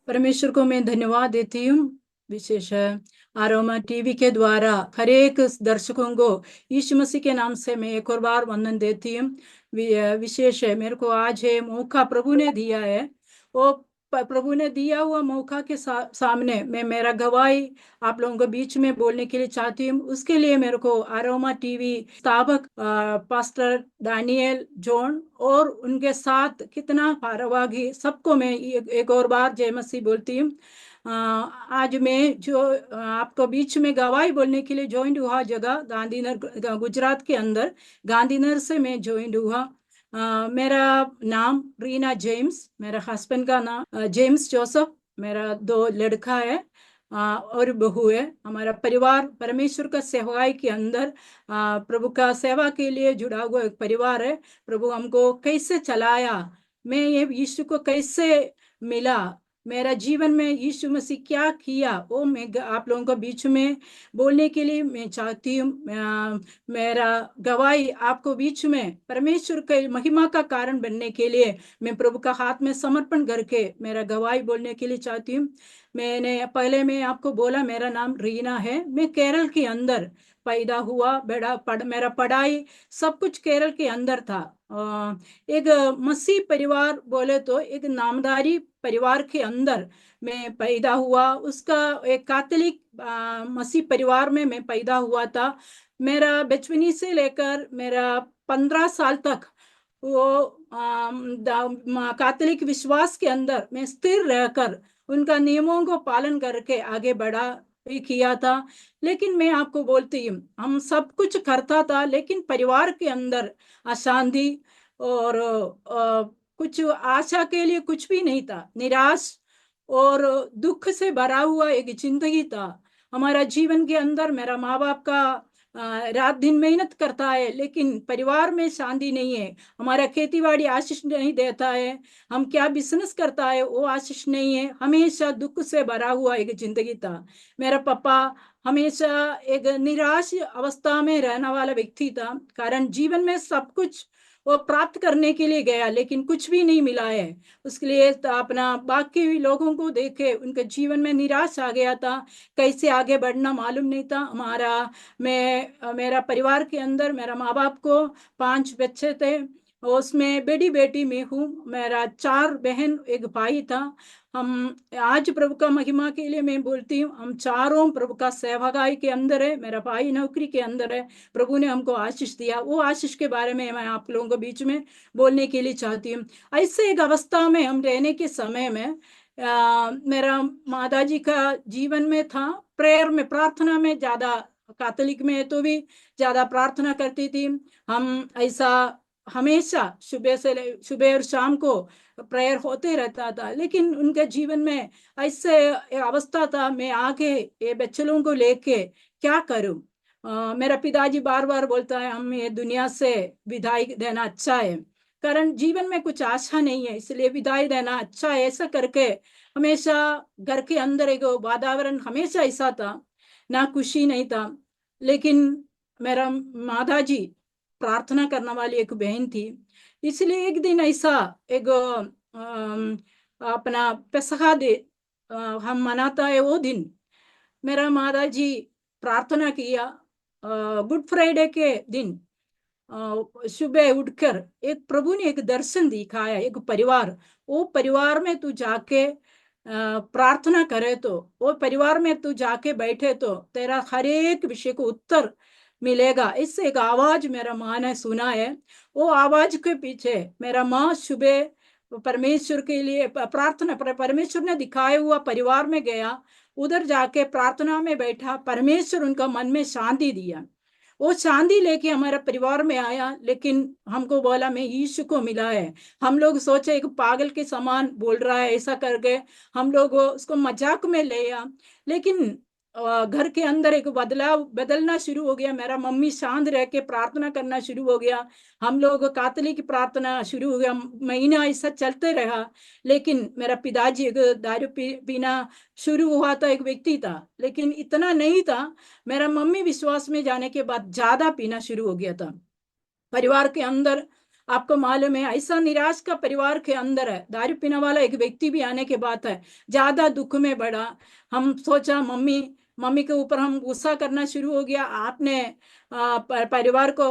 परमेश्वर को मैं धन्यवाद देती हूँ। विशेष आरोमा टीवी के द्वारा हर एक दर्शकों को यीशु मसीह के नाम से मैं एक और बार वंदन देती हूँ। विशेष है, मेरे को आज है मौका प्रभु ने दिया है। वो प्रभु ने दिया हुआ मौका के सामने मैं मेरा गवाही आप लोगों के बीच में बोलने के लिए चाहती हूँ। उसके लिए मेरे को आरोमा टीवी स्थापक पास्टर डैनियल जॉन और उनके साथ कितना भारवागी सबको मैं एक और बार जय मसीह बोलती हूँ। आज मैं जो आपको बीच में गवाही बोलने के लिए ज्वाइन हुआ जगह गांधीनगर गुजरात के अंदर गांधीनगर से मैं ज्वाइन हुआ। मेरा नाम रीना जेम्स, मेरा हस्बैंड का नाम जेम्स जोसेफ, मेरा 2 लड़का है और बहू है। हमारा परिवार परमेश्वर का सेवाई के अंदर प्रभु का सेवा के लिए जुड़ा हुआ एक परिवार है। प्रभु हमको कैसे चलाया, मैं ये यीशु को कैसे मिला, मेरा जीवन में यीशु मसीह क्या किया, वो मैं आप लोगों को बीच में बोलने के लिए मैं चाहती हूँ। मेरा गवाही आपको बीच में परमेश्वर के महिमा का कारण बनने के लिए मैं प्रभु का हाथ में समर्पण करके मेरा गवाही बोलने के लिए चाहती हूँ। मैं आपको बोला मेरा नाम रीना है। मैं केरल के अंदर पैदा हुआ, मेरा पढ़ाई सब कुछ केरल के अंदर था। एक मसीह परिवार बोले तो एक नामधारी परिवार के अंदर मैं पैदा हुआ। उसका एक कैथोलिक मसीह परिवार में मैं पैदा हुआ था। मेरा बचपनी से लेकर मेरा 15 साल तक वो कैथोलिक विश्वास के अंदर मैं स्थिर रहकर उनका नियमों को पालन करके आगे बढ़ा भी किया था। लेकिन मैं आपको बोलती हूँ, हम सब कुछ करता था लेकिन परिवार के अंदर अशांति और कुछ आशा के लिए कुछ भी नहीं था। निराश और दुख से भरा हुआ एक जिंदगी था हमारा जीवन के अंदर। मेरा माँ बाप का रात दिन मेहनत करता है लेकिन परिवार में शांति नहीं है। हमारा खेतीबाड़ी आशीष नहीं देता है, हम क्या बिजनेस करता है वो आशीष नहीं है। हमेशा दुख से भरा हुआ एक जिंदगी था। मेरा पापा हमेशा एक निराश अवस्था में रहने वाला व्यक्ति था, कारण जीवन में सब कुछ वो प्राप्त करने के लिए गया लेकिन कुछ भी नहीं मिला है। उसके लिए तो अपना बाकी लोगों को देखे उनके जीवन में निराश आ गया था, कैसे आगे बढ़ना मालूम नहीं था। मेरा परिवार के अंदर मेरा माँ बाप को 5 बच्चे थे, उसमें बड़ी बेटी मैं हूँ। मेरा 4 बहन एक भाई था। हम आज प्रभु का महिमा के लिए मैं बोलती हूँ, हम चारों प्रभु का सेवकाई के अंदर है। मेरा भाई नौकरी के अंदर है। प्रभु ने हमको आशीष दिया, वो आशीष के बारे में मैं आप लोगों को बीच में बोलने के लिए चाहती हूँ। ऐसे एक अवस्था में हम रहने के समय में मेरा माता जी का जीवन में था, प्रेयर में प्रार्थना में ज्यादा, कैथोलिक में तो भी ज्यादा प्रार्थना करती थी। हम ऐसा हमेशा सुबह और शाम को प्रेयर होते रहता था। लेकिन उनके जीवन में ऐसे अवस्था था, मैं आगे ये बच्चों को लेके क्या करूं। मेरा पिताजी बार बार बोलता है हम ये दुनिया से विदाई देना अच्छा है, कारण जीवन में कुछ आशा नहीं है, इसलिए विदाई देना अच्छा है। ऐसा करके हमेशा घर के अंदर एक वातावरण हमेशा ऐसा था, ना खुशी नहीं था। लेकिन मेरा माता जी प्रार्थना करने वाली एक बहन थी, इसलिए एक दिन ऐसा एक अपना पेसखा दे हम मनाता है वो दिन, मेरा माता जी प्रार्थना किया। गुड फ्राइडे के दिन सुबह उठकर एक प्रभु ने एक दर्शन दिखाया, एक परिवार, वो परिवार में तू जाके प्रार्थना करे तो, वो परिवार में तू जाके बैठे तो तेरा हर एक विषय को उत्तर मिलेगा। इससे एक आवाज मेरा माँ ने सुना है। वो आवाज के पीछे मेरा माँ सुबह परमेश्वर के लिए प्रार्थना, परमेश्वर ने दिखाया हुआ परिवार में गया, उधर जाके प्रार्थना में बैठा, परमेश्वर उनका मन में शांति दिया। वो चांदी लेके हमारे परिवार में आया, लेकिन हमको बोला मैं यीशु को मिला है। हम लोग सोचे एक पागल के समान बोल रहा है, ऐसा करके हम लोग उसको मजाक में ले लिया। लेकिन घर के अंदर एक बदलाव बदलना शुरू हो गया। मेरा मम्मी शांत रह के प्रार्थना करना शुरू हो गया, हम लोग कैथोलिक प्रार्थना शुरू हो गया, महीना ऐसा चलते रहा। लेकिन मेरा पिताजी एक दारू पीना शुरू हुआ था, एक व्यक्ति था, लेकिन इतना नहीं था। मेरा मम्मी विश्वास में जाने के बाद ज्यादा पीना शुरू हो गया था। परिवार के अंदर आपको मालूम है, ऐसा निराश का परिवार के अंदर है, दारू पीने वाला एक व्यक्ति भी आने के बाद है, ज्यादा दुख में बढ़ा। हम सोचा मम्मी मम्मी के ऊपर हम गुस्सा करना शुरू हो गया, आपने परिवार को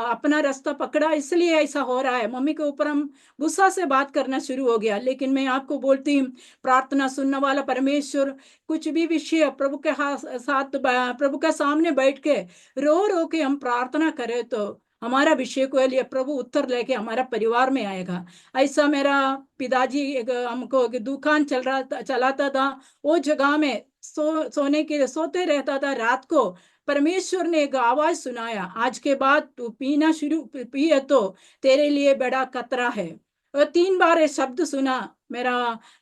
अपना रास्ता पकड़ा इसलिए ऐसा हो रहा है, मम्मी के ऊपर हम गुस्सा से बात करना शुरू हो गया। लेकिन मैं आपको बोलती हूँ, प्रार्थना सुनने वाला परमेश्वर कुछ भी विषय प्रभु के साथ प्रभु के सामने बैठ के रो रो के हम प्रार्थना करें तो हमारा विषय को लिए प्रभु उत्तर लेके हमारा परिवार में आएगा। ऐसा मेरा पिताजी हमको एक दुकान चलाता था, वो जगह में सोने के लिए सोते रहता था। रात को परमेश्वर ने एक आवाज सुनाया, आज के बाद तू पीना शुरू पिए तो तेरे लिए बड़ा खतरा है। और 3 बार ये शब्द सुना। मेरा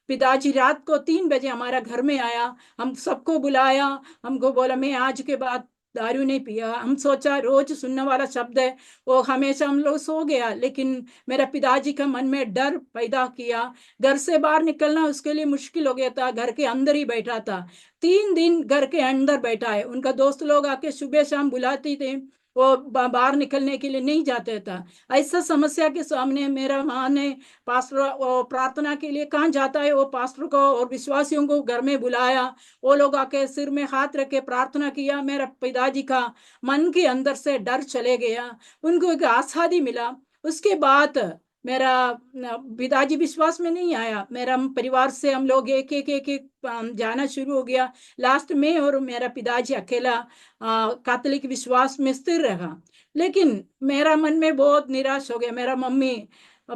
पिताजी रात को 3 बजे हमारा घर में आया, हम सबको बुलाया, हमको बोला मैं आज के बाद दारू नहीं पिया। हम सोचा रोज सुनने वाला शब्द है, वो हमेशा हम लोग सो गया। लेकिन मेरा पिताजी का मन में डर पैदा किया, घर से बाहर निकलना उसके लिए मुश्किल हो गया था, घर के अंदर ही बैठा था। 3 दिन घर के अंदर बैठा है, उनका दोस्त लोग आके सुबह शाम बुलाती थे, वो बाहर निकलने के लिए नहीं जाते था। ऐसा समस्या के सामने मेरा माँ ने पास्टर वो प्रार्थना के लिए कहाँ जाता है, वो पास्टर को और विश्वासियों को घर में बुलाया। वो लोग आके सिर में हाथ रख के प्रार्थना किया, मेरा पिताजी का मन के अंदर से डर चले गया, उनको एक आसादी मिला। उसके बाद मेरा पिताजी विश्वास में नहीं आया, मेरा परिवार से हम लोग एक जाना शुरू हो गया। लास्ट में और मेरा पिताजी अकेला कैथोलिक विश्वास में स्थिर रहा। लेकिन मेरा मन में बहुत निराश हो गया। मेरा मम्मी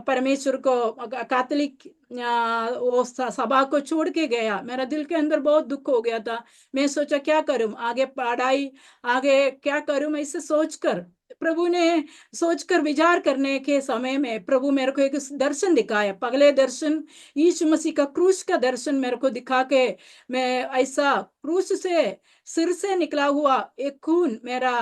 परमेश्वर को कैथोलिक वो सभा को छोड़ के गया, मेरा दिल के अंदर बहुत दुख हो गया था। मैं सोचा क्या करूं, आगे पढ़ाई आगे क्या करूं, ऐसे सोचकर प्रभु ने सोचकर विचार करने के समय में प्रभु मेरे को एक दर्शन दिखाया। पगले दर्शन यीशु मसीह का क्रूस का दर्शन मेरे को दिखा के, मैं ऐसा क्रूस से सिर से निकला हुआ एक खून मेरा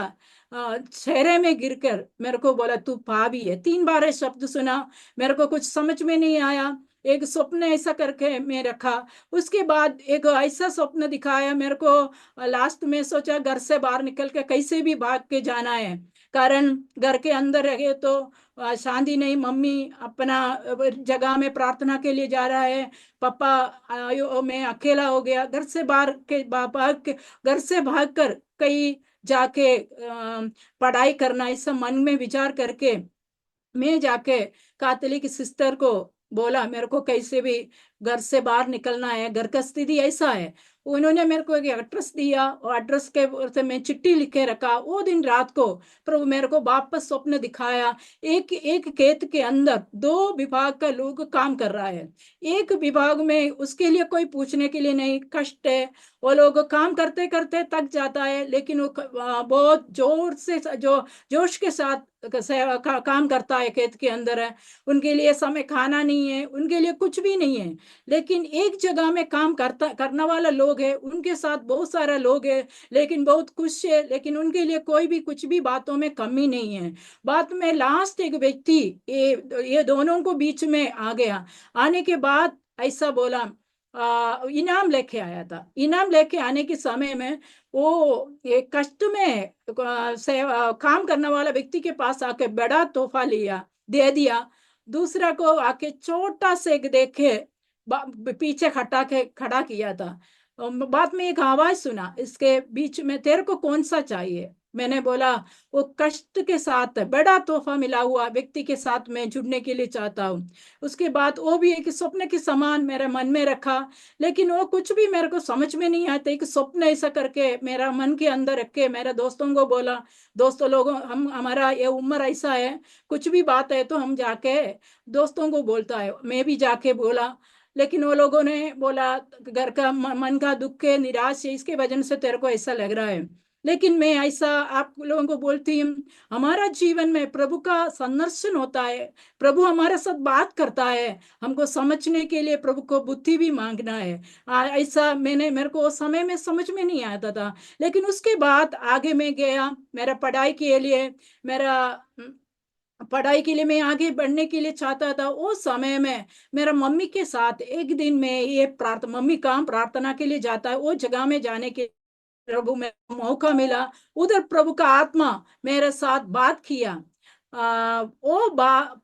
चेहरे में गिरकर मेरे को बोला तू पापी है। 3 बार शब्द सुना, मेरे को कुछ समझ में नहीं आया। एक स्वप्न ऐसा करके मैं रखा। उसके बाद एक ऐसा स्वप्न दिखाया मेरे को। लास्ट में सोचा घर से बाहर निकल के कैसे भी भाग के जाना है, कारण घर के अंदर रहे तो शांति नहीं। मम्मी अपना जगह में प्रार्थना के लिए जा रहा है, पापा मैं अकेला हो गया। घर से बाहर के भाग के घर से भागकर कहीं जाके पढ़ाई करना, ऐसा मन में विचार करके मैं जाके कैथोलिक सिस्टर को बोला मेरे को कैसे भी घर से बाहर निकलना है, घर का स्थिति ऐसा है। उन्होंने मेरे को एक एड्रेस दिया और एड्रेस के से मैं चिट्ठी लिखे रखा। वो दिन रात को प्रभु मेरे को वापस स्वप्न दिखाया। एक एक खेत के अंदर 2 विभाग का लोग काम कर रहा है। एक विभाग में उसके लिए कोई पूछने के लिए नहीं, कष्ट है, वो लोग काम करते करते थक जाता है, लेकिन वो बहुत जोर से जो जोश के साथ काम करता है। खेत के अंदर है, उनके लिए समय खाना नहीं है, उनके लिए कुछ भी नहीं है। लेकिन एक जगह में काम करने वाला लोग है, उनके साथ बहुत सारे लोग है, लेकिन बहुत खुश है, लेकिन उनके लिए कोई भी कुछ भी बातों में कमी नहीं है। बात में लास्ट एक व्यक्ति ये दोनों को बीच में आ गया। आने के बाद ऐसा बोला, इनाम लेके आया था। इनाम लेके आने के समय में वो एक कष्ट में से काम करने वाला व्यक्ति के पास आके बड़ा तोहफा लिया दे दिया। दूसरा को आके छोटा से एक देखे पीछे खड़ा किया था। बाद में एक आवाज सुना इसके बीच में, तेरे को कौन सा चाहिए? मैंने बोला वो कष्ट के साथ बड़ा तोहफा मिला हुआ व्यक्ति के साथ मैं जुड़ने के लिए चाहता हूँ। उसके बाद वो भी एक स्वप्न के समान मेरे मन में रखा, लेकिन वो कुछ भी मेरे को समझ में नहीं आता। एक स्वप्न ऐसा करके मेरा मन के अंदर रख के मेरे दोस्तों को बोला, दोस्तों लोगों हम हमारा ये उम्र ऐसा है, कुछ भी बात है तो हम जाके दोस्तों को बोलता है। मैं भी जाके बोला, लेकिन वो लोगों ने बोला घर का मन का दुख है, निराश है, इसके वजह से तेरे को ऐसा लग रहा है। लेकिन मैं ऐसा आप लोगों को बोलती हूँ, हमारा जीवन में प्रभु का संदर्शन होता है, प्रभु हमारे साथ बात करता है, हमको समझने के लिए प्रभु को बुद्धि भी मांगना है। ऐसा मेरे को उस समय में समझ में नहीं आता था। लेकिन उसके बाद आगे मैं गया, मेरा पढ़ाई के लिए मैं आगे बढ़ने के लिए चाहता था। उस समय में मेरा मम्मी के साथ एक दिन में ये मम्मी काम प्रार्थना के लिए जाता है, वो जगह में जाने के प्रभु में मौका मिला। उधर प्रभु का आत्मा मेरे साथ बात किया। वो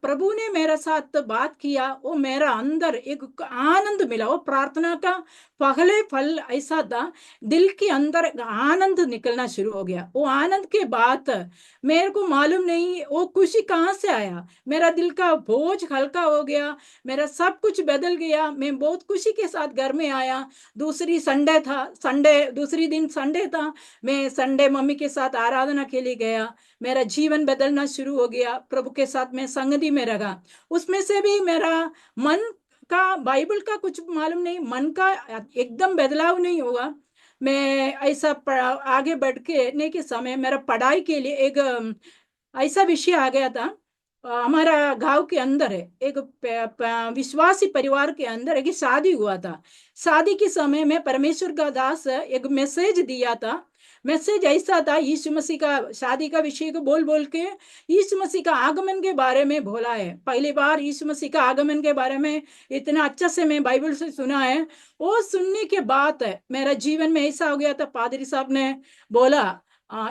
प्रभु ने मेरे साथ बात किया, वो मेरा अंदर एक आनंद मिला। वो प्रार्थना का पहले फल ऐसा था, दिल के अंदर एक आनंद निकलना शुरू हो गया। वो आनंद के बाद मेरे को मालूम नहीं वो खुशी कहाँ से आया, मेरा दिल का बोझ हल्का हो गया, मेरा सब कुछ बदल गया। मैं बहुत खुशी के साथ घर में आया। दूसरी संडे था, दूसरी दिन संडे था, मैं संडे मम्मी के साथ आराधना के लिए गया। मेरा जीवन बदलना शुरू हो गया, प्रभु के साथ मैं संगति में रहा। उसमें से भी मेरा मन का, बाइबल का कुछ मालूम नहीं, मन का एकदम बदलाव नहीं हुआ। मैं ऐसा आगे बढ़ के ने के समय मेरा पढ़ाई के लिए एक ऐसा विषय आ गया था। हमारा गांव के अंदर है एक विश्वासी परिवार के अंदर एक शादी हुआ था। शादी के समय में परमेश्वर का दास एक मैसेज दिया था। मैसेज ऐसा था, यीशु मसीह का शादी का विषय को बोल बोल के यीशु मसीह का आगमन के बारे में बोला है। पहली बार यीशु मसीह का आगमन के बारे में इतना अच्छा से मैं बाइबल से सुना है। वो सुनने के बाद मेरा जीवन में ऐसा हो गया था, पादरी साहब ने बोला,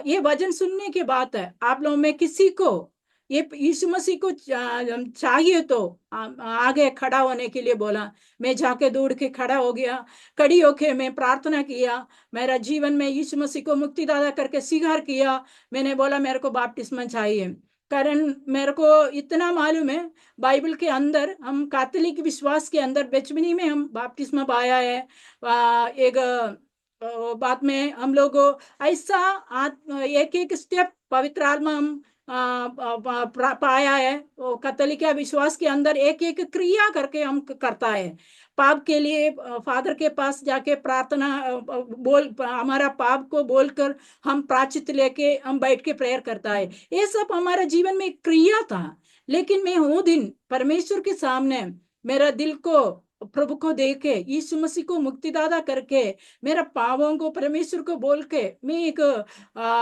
ये वचन सुनने के बाद आप लोगों में किसी को ये यीशु मसीह को चाहिए तो आगे खड़ा होने के लिए बोला। मैं जाके दौड़ के खड़ा हो गया, खड़ी होके मैं प्रार्थना किया, मेरा जीवन में यीशु मसीह को मुक्तिदाता करके स्वीकार किया। मैंने बोला मेरे को बपतिस्मा चाहिए, कारण मेरे को इतना मालूम है बाइबल के अंदर, हम कैथोलिक विश्वास के अंदर बचपनी में हम बपतिस्मा पाया है। एक बाद में हम लोग ऐसा एक एक स्टेप पवित्र आत्मा हम पाया है। वो कैथोलिक विश्वास के अंदर एक एक क्रिया करके हम करता है। पाप के लिए फादर के पास जाके प्रार्थना बोल, हमारा पाप को बोलकर हम प्राचित लेके हम बैठ के प्रेयर करता है। ये सब हमारा जीवन में क्रिया था। लेकिन मैं वो दिन परमेश्वर के सामने मेरा दिल को प्रभु को देके यीशु मसीह को मुक्तिदाता करके मेरा पापों को परमेश्वर को बोल के मैं एक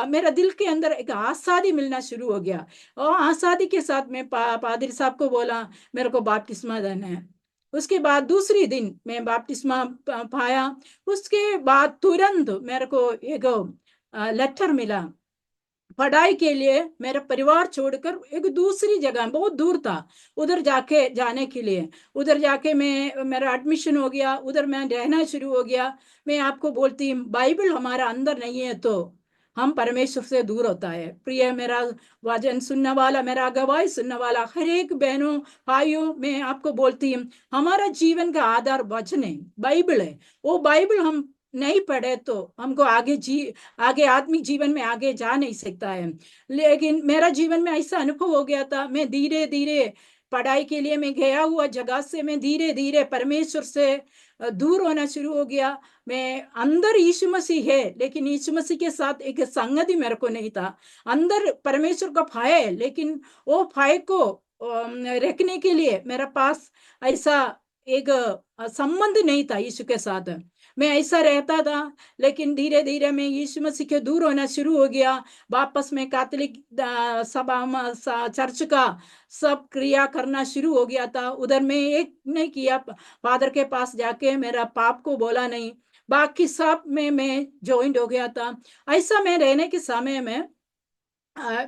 मेरा दिल के अंदर एक आसादी मिलना शुरू हो गया। और आसादी के साथ मैं पादरी साहब को बोला मेरे को बपतिस्मा देना है। उसके बाद दूसरी दिन मैं बपतिस्मा पाया। उसके बाद तुरंत मेरे को एक लेटर मिला पढ़ाई के लिए। मेरा परिवार छोड़कर एक दूसरी जगह, बहुत दूर था, उधर जाके जाने के लिए, उधर जाके मैं मेरा एडमिशन हो गया, उधर मैं रहना शुरू हो गया। मैं आपको बोलती हूँ, बाइबल हमारा अंदर नहीं है तो हम परमेश्वर से दूर होता है। प्रिय मेरा वचन सुनने वाला, मेरा गवाही सुनने वाला हर एक बहनों भाइयों, मैं आपको बोलती हूँ, हमारा जीवन का आधार वचन है, बाइबल है। वो बाइबल हम नहीं पढ़े तो हमको आगे आत्मिक जीवन में आगे जा नहीं सकता है। लेकिन मेरा जीवन में ऐसा अनुभव हो गया था, मैं धीरे धीरे पढ़ाई के लिए मैं गया हुआ जगह से मैं धीरे धीरे परमेश्वर से दूर होना शुरू हो गया। मैं अंदर यीशु मसीह है, लेकिन यीशु मसीह के साथ एक संगति मेरे को नहीं था। अंदर परमेश्वर का भय है, लेकिन वो भय को रखने के लिए मेरे पास ऐसा एक संबंध नहीं था यीशु के साथ। मैं ऐसा रहता था, लेकिन धीरे धीरे मैं यीशु मसीह के दूर होना शुरू हो गया। वापस में कैथोलिक सभा चर्च का सब क्रिया करना शुरू हो गया था। उधर मैं एक नहीं किया, फादर के पास जाके मेरा पाप को बोला नहीं, बाकी सब में मैं ज्वाइंट हो गया था। ऐसा मैं रहने के समय में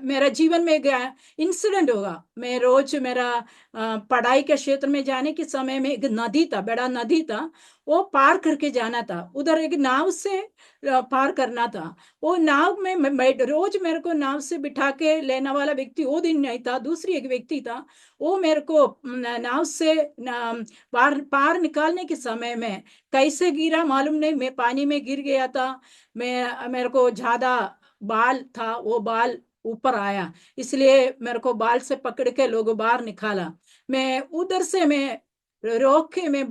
मेरा जीवन में गया इंसिडेंट होगा। मैं रोज मेरा पढ़ाई के क्षेत्र में जाने के समय में एक नदी था, बड़ा नदी था, वो पार करके जाना था। उधर एक नाव से पार करना था। वो नाव में रोज मेरे को नाव से बिठा के लेने वाला व्यक्ति वो दिन नहीं था, दूसरी एक व्यक्ति था। वो मेरे को नाव से पार निकालने के समय में कैसे गिरा मालूम नहीं, मैं पानी में गिर गया था। मेरे को ज्यादा बाल था, वो बाल ऊपर आया, इसलिए मेरे को बाल से पकड़ के लोग बाहर निकाला। मैं उधर से मैं रोक के मैं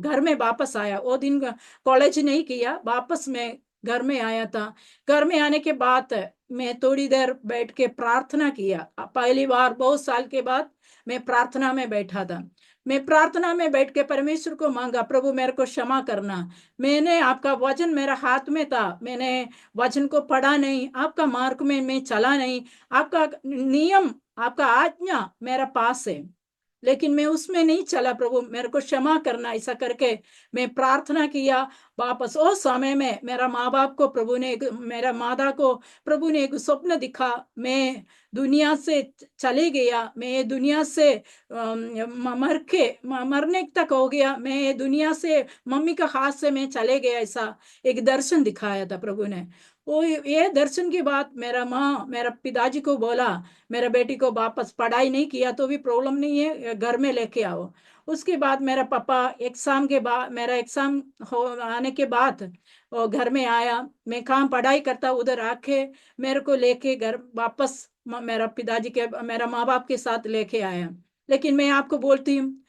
घर में वापस आया। वो दिन कॉलेज नहीं किया, वापस मैं घर में आया था। घर में आने के बाद मैं थोड़ी देर बैठ के प्रार्थना किया। पहली बार बहुत साल के बाद मैं प्रार्थना में बैठा था। मैं प्रार्थना में बैठ के परमेश्वर को मांगा, प्रभु मेरे को क्षमा करना, मैंने आपका वचन मेरा हाथ में था, मैंने वचन को पढ़ा नहीं, आपका मार्ग में मैं चला नहीं, आपका नियम, आपका आज्ञा मेरा पास है, लेकिन मैं उसमें नहीं चला। प्रभु मेरे को क्षमा करना, ऐसा करके मैं प्रार्थना किया। वापस उस समय में मेरा माँ बाप को प्रभु ने मेरा माता को प्रभु ने एक स्वप्न दिखा। मैं दुनिया से चले गया, मैं ये दुनिया से मरने तक हो गया, मैं ये दुनिया से मम्मी का हाथ से मैं चले गया, ऐसा एक दर्शन दिखाया था प्रभु ने। वो ये दर्शन के बाद मेरा माँ मेरा पिताजी को बोला, मेरा बेटी को वापस पढ़ाई नहीं किया तो भी प्रॉब्लम नहीं है, घर में लेके आओ। उसके बाद मेरा पापा एग्जाम के बाद, मेरा एग्जाम हो आने के बाद वो घर में आया। मैं कहाँ पढ़ाई करता, उधर आके मेरे को लेके घर वापस मेरा पिताजी के मेरा माँ बाप के साथ लेके आया। लेकिन मैं आपको बोलती हूँ,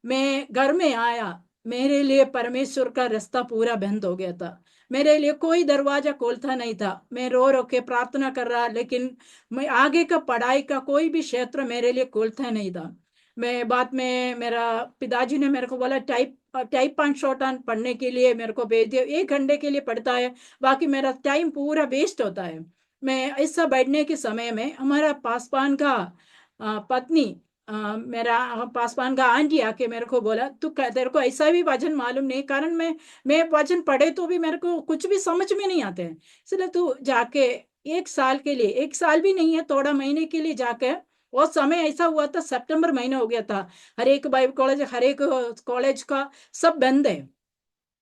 मैं घर में आया, मेरे लिए परमेश्वर का रास्ता पूरा बंद हो गया था। मेरे लिए कोई दरवाजा खोलता नहीं था। मैं रो रो के प्रार्थना कर रहा, लेकिन मैं आगे का पढ़ाई का कोई भी क्षेत्र मेरे लिए खोलता नहीं था। मैं बाद में मेरा पिताजी ने मेरे को बोला type type on short on पढ़ने के लिए मेरे को भेज दिया। 1 घंटे के लिए पढ़ता है, बाकी मेरा टाइम पूरा वेस्ट होता है। मैं ऐसा बैठने के समय में हमारा पासवान का पत्नी मेरा पासवान का आंटी आके मेरे को बोला, तू तेरे को ऐसा भी वचन मालूम नहीं, कारण मैं वचन पढ़े तो भी मेरे को कुछ भी समझ में नहीं आते हैं, इसलिए तू जाके 1 साल के लिए, 1 साल भी नहीं है, थोड़ा महीने के लिए जाके। वो समय ऐसा हुआ था, सितंबर महीना हो गया था, हर एक बाइबल कॉलेज, हर एक कॉलेज का सब बंद है।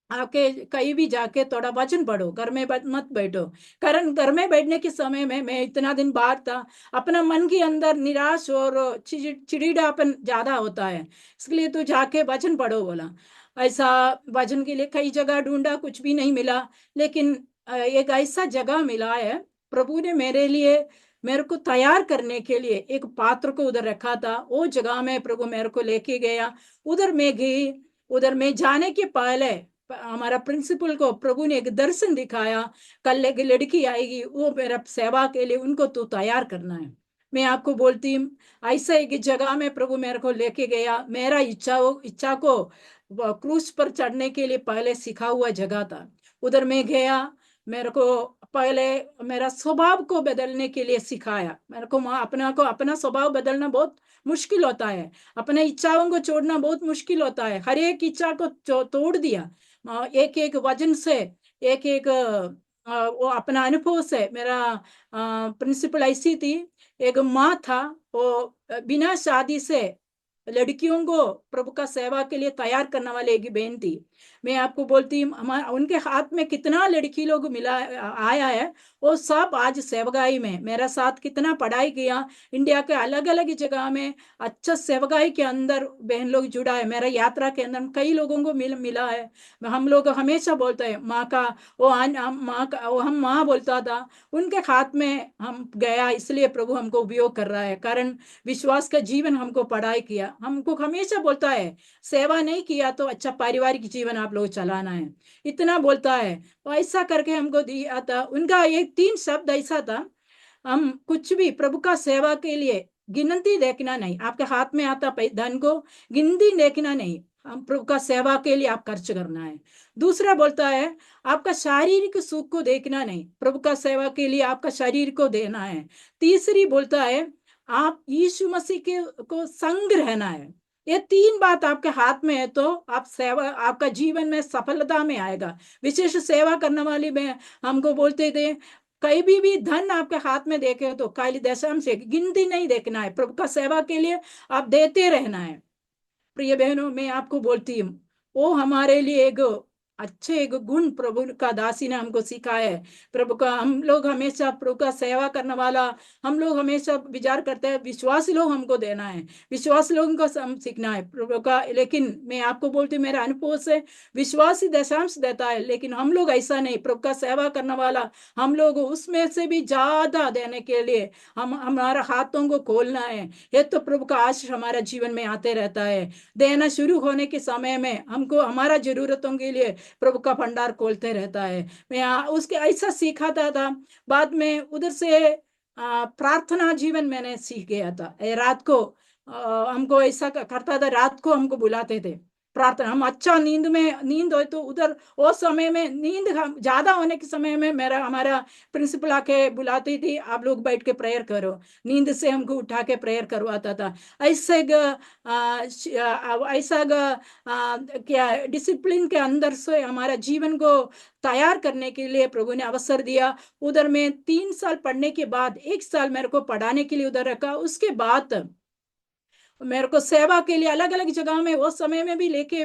आके कहीं भी जाके थोड़ा वचन पढ़ो, घर में मत बैठो। कारण घर में बैठने के समय में मैं इतना दिन बाहर था, अपना मन के अंदर निराश और चिड़चिड़ापन ज्यादा होता है, इसलिए तो जाके वचन पढ़ो बोला। ऐसा वचन के लिए कई जगह ढूंढा, कुछ भी नहीं मिला। लेकिन एक ऐसा जगह मिला है, प्रभु ने मेरे लिए मेरे को तैयार करने के लिए एक पात्र को उधर रखा था। वो जगह में प्रभु मेरे को लेके गया, उधर मैं गई। उधर मैं जाने के पहले हमारा प्रिंसिपल को प्रभु ने एक दर्शन दिखाया, कल एक लड़की आएगी, वो मेरा सेवा के लिए उनको तो तैयार करना है। मैं आपको बोलती हूँ, ऐसा एक जगह में प्रभु मेरे को लेके गया। मेरा इच्छा को क्रूस पर चढ़ने के लिए पहले सिखा हुआ जगह था। उधर मैं गया, मेरे को पहले मेरा स्वभाव को बदलने के लिए सिखाया। मेरे को अपना स्वभाव बदलना बहुत मुश्किल होता है, अपने इच्छाओं को छोड़ना बहुत मुश्किल होता है। हर एक इच्छा को तोड़ दिया, एक एक वजन से, एक एक वो अपना अनुभव से। मेरा प्रिंसिपल ऐसी थी, एक माँ था, वो बिना शादी से लड़कियों को प्रभु का सेवा के लिए तैयार करने वाले एक बहन थी। मैं आपको बोलती हूँ, हमारे उनके हाथ में कितना लड़की लोग मिला आया है, वो सब आज सेवगाई में मेरा साथ कितना पढ़ाई किया, इंडिया के अलग अलग जगह में अच्छा सेवगाई के अंदर बहन लोग जुड़ा है। मेरा यात्रा के अंदर कई लोगों को मिला है। हम लोग हमेशा बोलते हैं माँ का, माँ का वो हम माँ बोलता था, उनके हाथ में हम गया, इसलिए प्रभु हमको उपयोग कर रहा है। कारण विश्वास का जीवन हमको पढ़ाई किया, हमको हमेशा बोलता है सेवा नहीं किया तो अच्छा पारिवारिक जीवन आप लोग चलाना है, इतना बोलता है। तो ऐसा करके हमको दिया था। उनका एक 3 शब्द ऐसा था, हम कुछ भी प्रभु का सेवा के लिए गिनती देखना नहीं, आपके हाथ में आता धन को गिनती देखना नहीं, हम प्रभु का सेवा के लिए आप खर्च करना है। दूसरा बोलता है, आपका शारीरिक सुख को देखना नहीं, प्रभु का सेवा के लिए आपका शरीर को देना है। तीसरी बोलता है, आप यीशु मसीह के को संग रहना है। ये 3 बात आपके हाथ में है तो आप सेवा, आपका जीवन में सफलता में आएगा। विशेष सेवा करने वाली में हमको बोलते थे, कहीं भी धन आपके हाथ में देखे तो काली दशम से गिनती नहीं देखना है, प्रभु का सेवा के लिए आप देते रहना है। प्रिय बहनों, मैं आपको बोलती हूँ, वो हमारे लिए एक अच्छे एक गुण प्रभु का दासी ने हमको सिखाया है। प्रभु का हम लोग हमेशा प्रभु का सेवा करने वाला, हम लोग हमेशा विचार करते हैं विश्वासी लोग हमको देना है, विश्वासी लोगों को हम सीखना है प्रभु का। लेकिन मैं आपको बोलती हूँ, मेरा अनुभव से विश्वासी दशांश देता है, लेकिन हम लोग ऐसा नहीं, प्रभु का सेवा करने वाला हम लोग उसमें से भी ज्यादा देने के लिए हम हमारा हाथों को खोलना है। ये तो प्रभु का आशीष हमारा जीवन में आते रहता है। देना शुरू होने के समय में हमको हमारा जरूरतों के लिए प्रभु का भंडार खोलते रहता है। मैं उसके ऐसा सीखा था। बाद में उधर से प्रार्थना जीवन मैंने सीख गया था। रात को हमको ऐसा करता था, रात को हमको बुलाते थे, प्रार्थना। हम अच्छा नींद हो तो उधर वो समय में नींद ज्यादा होने के समय में हमारा प्रिंसिपल आके बुलाती थी, आप लोग बैठ के प्रेयर करो। नींद से हमको उठा के प्रेयर करवाता था। ऐसे ऐसा क्या डिसिप्लिन के अंदर से हमारा जीवन को तैयार करने के लिए प्रभु ने अवसर दिया। उधर में 3 साल पढ़ने के बाद 1 साल मेरे को पढ़ाने के लिए उधर रखा। उसके बाद मेरे को सेवा के लिए अलग अलग जगह में वो समय में भी लेके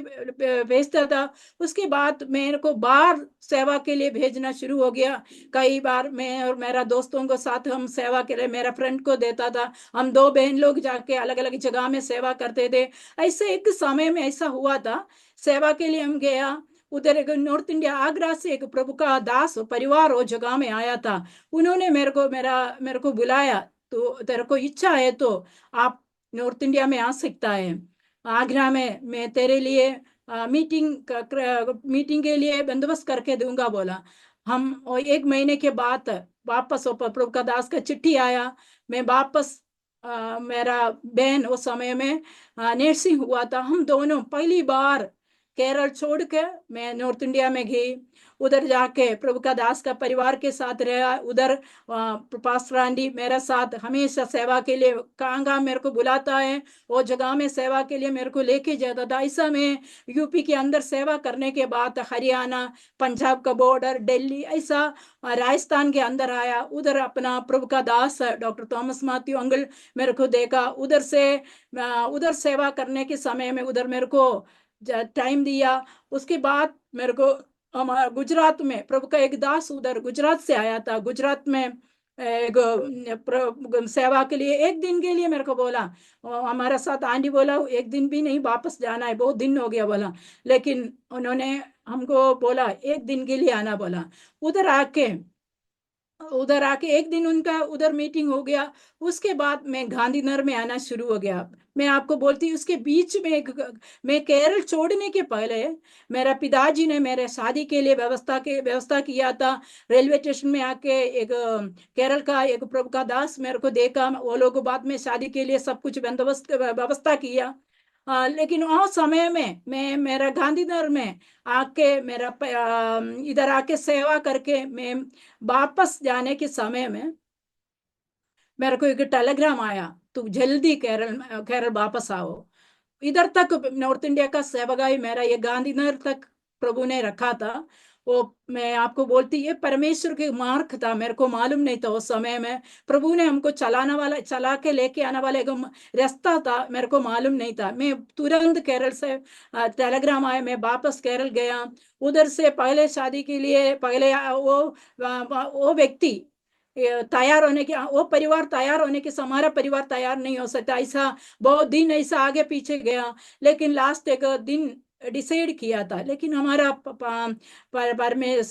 भेजता था। उसके बाद मेरे को बाहर सेवा के लिए भेजना शुरू हो गया। कई बार मैं और मेरा दोस्तों को साथ हम सेवा के लिए मेरा फ्रेंड को देता था। हम 2 बहन लोग जाके अलग अलग जगह में सेवा करते थे। ऐसे एक समय में ऐसा हुआ था, सेवा के लिए हम गया। उधर एक नॉर्थ इंडिया आगरा से एक प्रभु का दास परिवार वो जगह में आया था। उन्होंने मेरे को बुलाया, तो तेरे को इच्छा है तो आप नॉर्थ इंडिया में आ सकता है। आगरा में मैं तेरे लिए मीटिंग के लिए बंदोबस्त करके दूंगा बोला। हम और 1 महीने के बाद वापस प्रभु का दास का चिट्ठी आया। मैं वापस मेरा बहन उस समय में नर्सिंग हुआ था। हम दोनों पहली बार केरल छोड़ के मैं नॉर्थ इंडिया में गई। उधर जाके प्रभु का दास का परिवार के साथ रहा। उधर पास्टर आंडी मेरे साथ हमेशा सेवा के लिए कहाँ कहाँ मेरे को बुलाता है वो जगह में सेवा के लिए मेरे को लेके जाता था। ऐसा मैं यूपी के अंदर सेवा करने के बाद हरियाणा, पंजाब का बॉर्डर, दिल्ली, ऐसा राजस्थान के अंदर आया। उधर अपना प्रभु का दास डॉक्टर थॉमस मैथ्यू अंकल मेरे को देखा। उधर से उधर सेवा करने के समय में उधर मेरे को टाइम दिया। उसके बाद मेरे को हमारा गुजरात में प्रभु का एक दास उधर गुजरात से आया था। गुजरात में एक सेवा के लिए 1 दिन के लिए मेरे को बोला। हमारा साथ आंटी बोला 1 दिन भी नहीं, वापस जाना है, बहुत दिन हो गया बोला। लेकिन उन्होंने हमको बोला 1 दिन के लिए आना बोला। उधर आके उधर आके 1 दिन उनका उधर मीटिंग हो गया। उसके बाद मैं गांधीनगर में आना शुरू हो गया। मैं आपको बोलती हूँ उसके बीच में मैं केरल छोड़ने के पहले मेरा पिताजी ने मेरे शादी के लिए व्यवस्था किया था। रेलवे स्टेशन में आके एक केरल का एक प्रभु का दास मेरे को देखा। वो लोग बाद में शादी के लिए सब कुछ बंदोबस्त व्यवस्था किया। लेकिन वो समय में मैं मेरा गांधीनगर में आके इधर आके सेवा करके मैं वापस जाने के समय में मेरे को एक टेलीग्राम आया, तो जल्दी केरल केरल वापस आओ। इधर तक नॉर्थ इंडिया का सेवगाई मेरा ये गांधीनगर तक प्रभु ने रखा था। वो मैं आपको बोलती ये परमेश्वर के मार्ग था, मेरे को मालूम नहीं था उस समय में। प्रभु ने हमको चला के लेके आने वाला एक रास्ता था, मेरे को मालूम नहीं था। मैं तुरंत केरल से टेलीग्राम आया, मैं वापस केरल गया। उधर से पहले शादी के लिए पहले वो व्यक्ति तैयार होने के वो परिवार तैयार होने के हमारा परिवार तैयार नहीं हो सकता। ऐसा बहुत दिन ऐसा आगे पीछे गया, लेकिन लास्ट एक दिन डिसाइड किया था। लेकिन हमारा पर में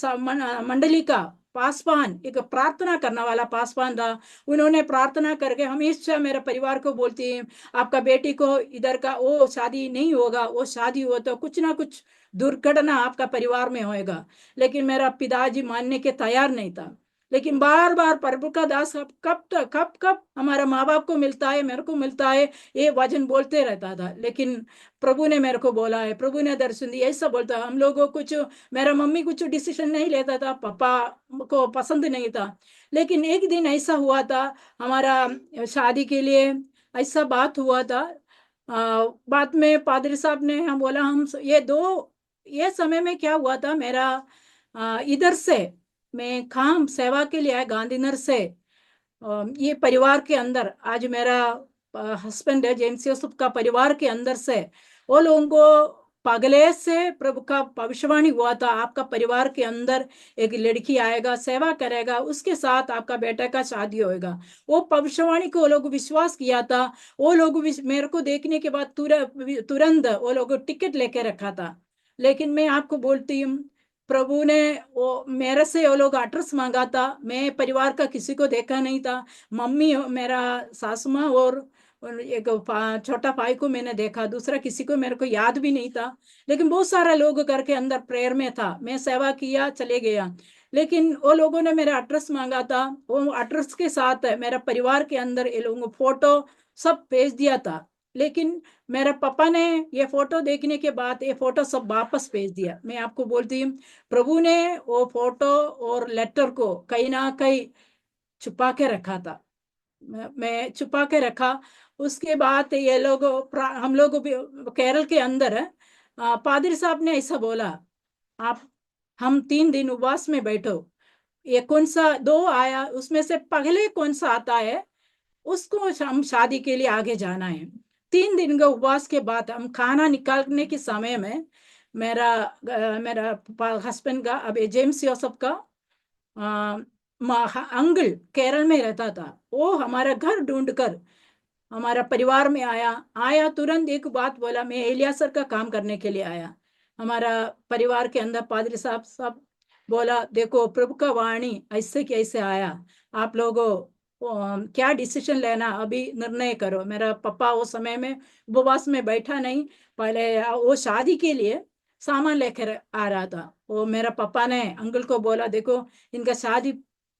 मंडली का पासवान एक प्रार्थना करने वाला पासवान था। उन्होंने प्रार्थना करके हमेशा मेरे परिवार को बोलती है आपका बेटी को इधर का वो शादी नहीं होगा, वो शादी हो तो कुछ ना कुछ दुर्घटना आपका परिवार में होएगा। लेकिन मेरा पिताजी मानने के तैयार नहीं था। लेकिन बार बार प्रभु का दास कब तक कब कब हमारा माँ बाप को मिलता है, मेरे को मिलता है, ये वचन बोलते रहता था। लेकिन प्रभु ने मेरे को बोला है, प्रभु ने दर्शन दिया, ऐसा बोलता है। हम लोगों कुछ मेरा मम्मी कुछ डिसीजन नहीं लेता था, पापा को पसंद नहीं था। लेकिन एक दिन ऐसा हुआ था हमारा शादी के लिए ऐसा बात हुआ था। बाद में पादरी साहब ने हम बोला हम ये समय में क्या हुआ था मेरा इधर से मैं खाम सेवा के लिए आया गांधीनगर से। ये परिवार के अंदर आज मेरा हस्बैंड है जेम्स यूसुफ का परिवार के अंदर से वो लोगों को पगले से प्रभु का भविष्यवाणी हुआ था आपका परिवार के अंदर एक लड़की आएगा, सेवा करेगा, उसके साथ आपका बेटा का शादी होएगा। वो भविष्यवाणी को वो लोग विश्वास किया था। वो लोग मेरे को देखने के बाद तुरंत वो लोग टिकट लेके रखा था। लेकिन मैं आपको बोलती हूँ प्रभु ने वो मेरे से वो लोग एड्रेस मांगा था। मैं परिवार का किसी को देखा नहीं था। मम्मी मेरा सासू माँ और एक छोटा भाई को मैंने देखा, दूसरा किसी को मेरे को याद भी नहीं था। लेकिन बहुत सारा लोग घर के अंदर प्रेयर में था, मैं सेवा किया चले गया। लेकिन वो लोगों ने मेरा एड्रेस मांगा था, वो एड्रेस के साथ मेरा परिवार के अंदर ये लोगों को फोटो सब भेज दिया था। लेकिन मेरे पापा ने ये फोटो देखने के बाद ये फोटो सब वापस भेज दिया। मैं आपको बोलती हूँ, प्रभु ने वो फोटो और लेटर को कहीं ना कहीं छुपा के रखा था। मैं छुपा के रखा। उसके बाद ये लोग हम लोग भी केरल के अंदर है, पादरी साहब ने ऐसा बोला, आप हम 3 दिन उपवास में बैठो, ये कौन सा दो आया उसमें से पहले कौन सा आता है उसको हम शादी के लिए आगे जाना है। 3 दिन के उपवास के बाद हम खाना निकालने के समय में मेरा हस्बैंड का, अब जेम्स योसेफ का अंकल केरल में रहता था, वो हमारा घर ढूंढकर हमारा परिवार में आया। आया तुरंत एक बात बोला, मैं एलियासर का काम करने के लिए आया। हमारा परिवार के अंदर पादरी साहब सब बोला, देखो प्रभु का वाणी ऐसे कैसे आया, आप लोगों क्या डिसीजन लेना अभी निर्णय करो। मेरा पापा वो समय में उपवास में बैठा नहीं, पहले वो शादी के लिए सामान लेकर आ रहा था। वो मेरा पापा ने अंकल को बोला, देखो इनका शादी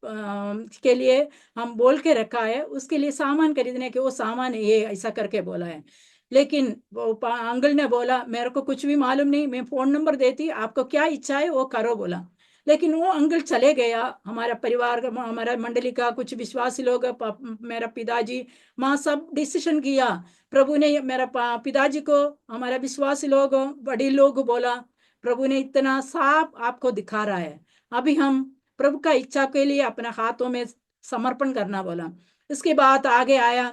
के लिए हम बोल के रखा है, उसके लिए सामान खरीदने के, वो सामान ये ऐसा करके बोला है। लेकिन वो अंकल ने बोला, मेरे को कुछ भी मालूम नहीं, मैं फोन नंबर देती, आपको क्या इच्छा है वो करो बोला। लेकिन वो अंकल चले गया। हमारा परिवार का, हमारा मंडली का कुछ विश्वासी लोग, मेरा पिताजी माँ सब डिसीजन किया। प्रभु ने मेरा पिताजी को, हमारा विश्वासी लोग बड़े लोग बोला, प्रभु ने इतना साफ आपको दिखा रहा है, अभी हम प्रभु का इच्छा के लिए अपने हाथों में समर्पण करना बोला। इसके बाद आगे आया,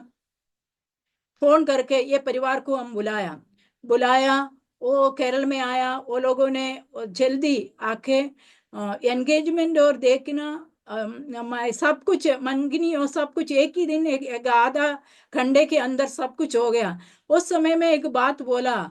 फोन करके ये परिवार को हम बुलाया बुलाया। वो केरल में आया, वो लोगों ने जल्दी आके एंगेजमेंट और देखना, सब कुछ मंगनी और सब कुछ एक ही दिन, एक आधा घंटे के अंदर सब कुछ हो गया। उस समय में एक बात बोला,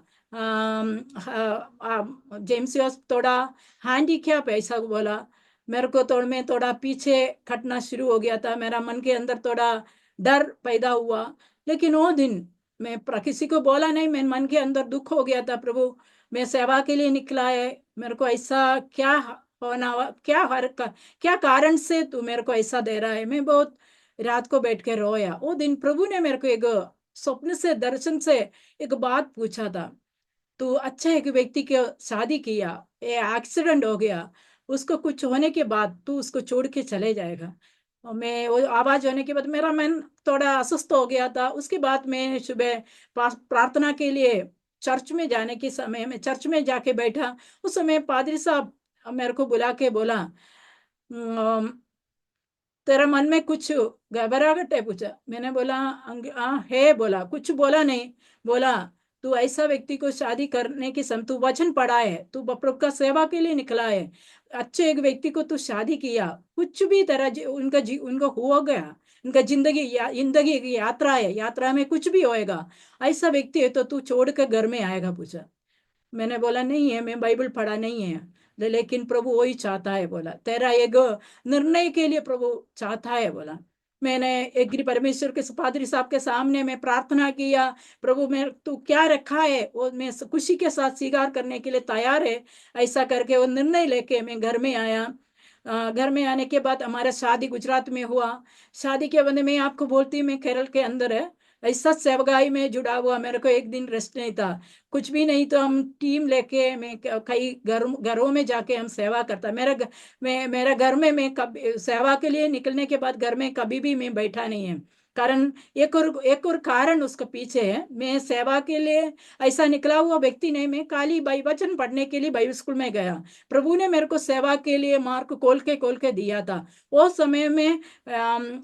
जेम्स थोड़ा हैंडीकैप ऐसा बोला। मेरे को मैं थोड़ा पीछे खटना शुरू हो गया था, मेरा मन के अंदर थोड़ा डर पैदा हुआ। लेकिन वो दिन मैं किसी को बोला नहीं, मेरे मन के अंदर दुख हो गया था, प्रभु मैं सेवा के लिए निकला है, मेरे को ऐसा क्या होना, क्या हर क्या कारण से तू मेरे को ऐसा दे रहा है। मैं बहुत रात को बैठ के रोया। वो दिन प्रभु ने मेरे को एक स्वप्न से, दर्शन से एक बात पूछा था, तो अच्छा एक व्यक्ति के शादी किया, ये एक्सीडेंट हो गया, उसको कुछ होने के बाद तू उसको छोड़ के चले जाएगा। और मैं वो आवाज होने के बाद मेरा मन थोड़ा अस्वस्थ हो गया था। उसके बाद मैं सुबह प्रार्थना के लिए चर्च में जाने के समय में चर्च में जाके बैठा। उस समय पादरी साहब मेरे को बुला के बोला, तेरा मन में कुछ घबराहट है पूछा। मैंने बोला हाँ है बोला, कुछ बोला नहीं। बोला, तू ऐसा व्यक्ति को शादी करने की तू वचन पढ़ा है, तू प्रभु का सेवा के लिए निकला है, अच्छे एक व्यक्ति को तू शादी किया, कुछ भी तरह उनको हो गया, उनका जिंदगी की यात्रा है, यात्रा में कुछ भी होएगा, ऐसा व्यक्ति है तो तू छोड़ कर घर में आएगा पूछा। मैंने बोला नहीं है, मैं बाइबल पढ़ा नहीं है, लेकिन प्रभु वही चाहता है बोला, तेरा एक निर्णय के लिए प्रभु चाहता है बोला। मैंने एक गिरी परमेश्वर के पादरी साहब के सामने मैं प्रार्थना किया, प्रभु मैं तू क्या रखा है वो मैं खुशी के साथ स्वीकार करने के लिए तैयार है। ऐसा करके वो निर्णय लेके मैं घर में आया। घर में आने के बाद हमारा शादी गुजरात में हुआ। शादी के बाद मैं आपको बोलती, मैं केरल के अंदर है, ऐसा सेवगाई में जुड़ा हुआ, मेरे को एक दिन रेस्ट नहीं था, कुछ भी नहीं। तो हम टीम लेके मैं कई घरों में जाके हम सेवा करता। मेरा घर में मैं कभी सेवा के लिए निकलने के बाद घर में कभी भी मैं बैठा नहीं है। कारण एक और कारण उसके पीछे है, मैं सेवा के लिए ऐसा निकला हुआ व्यक्ति नहीं, मैं खाली बाइबल वचन पढ़ने के लिए बाइबल स्कूल में गया। प्रभु ने मेरे को सेवा के लिए मार्ग खोल के दिया था। वो समय में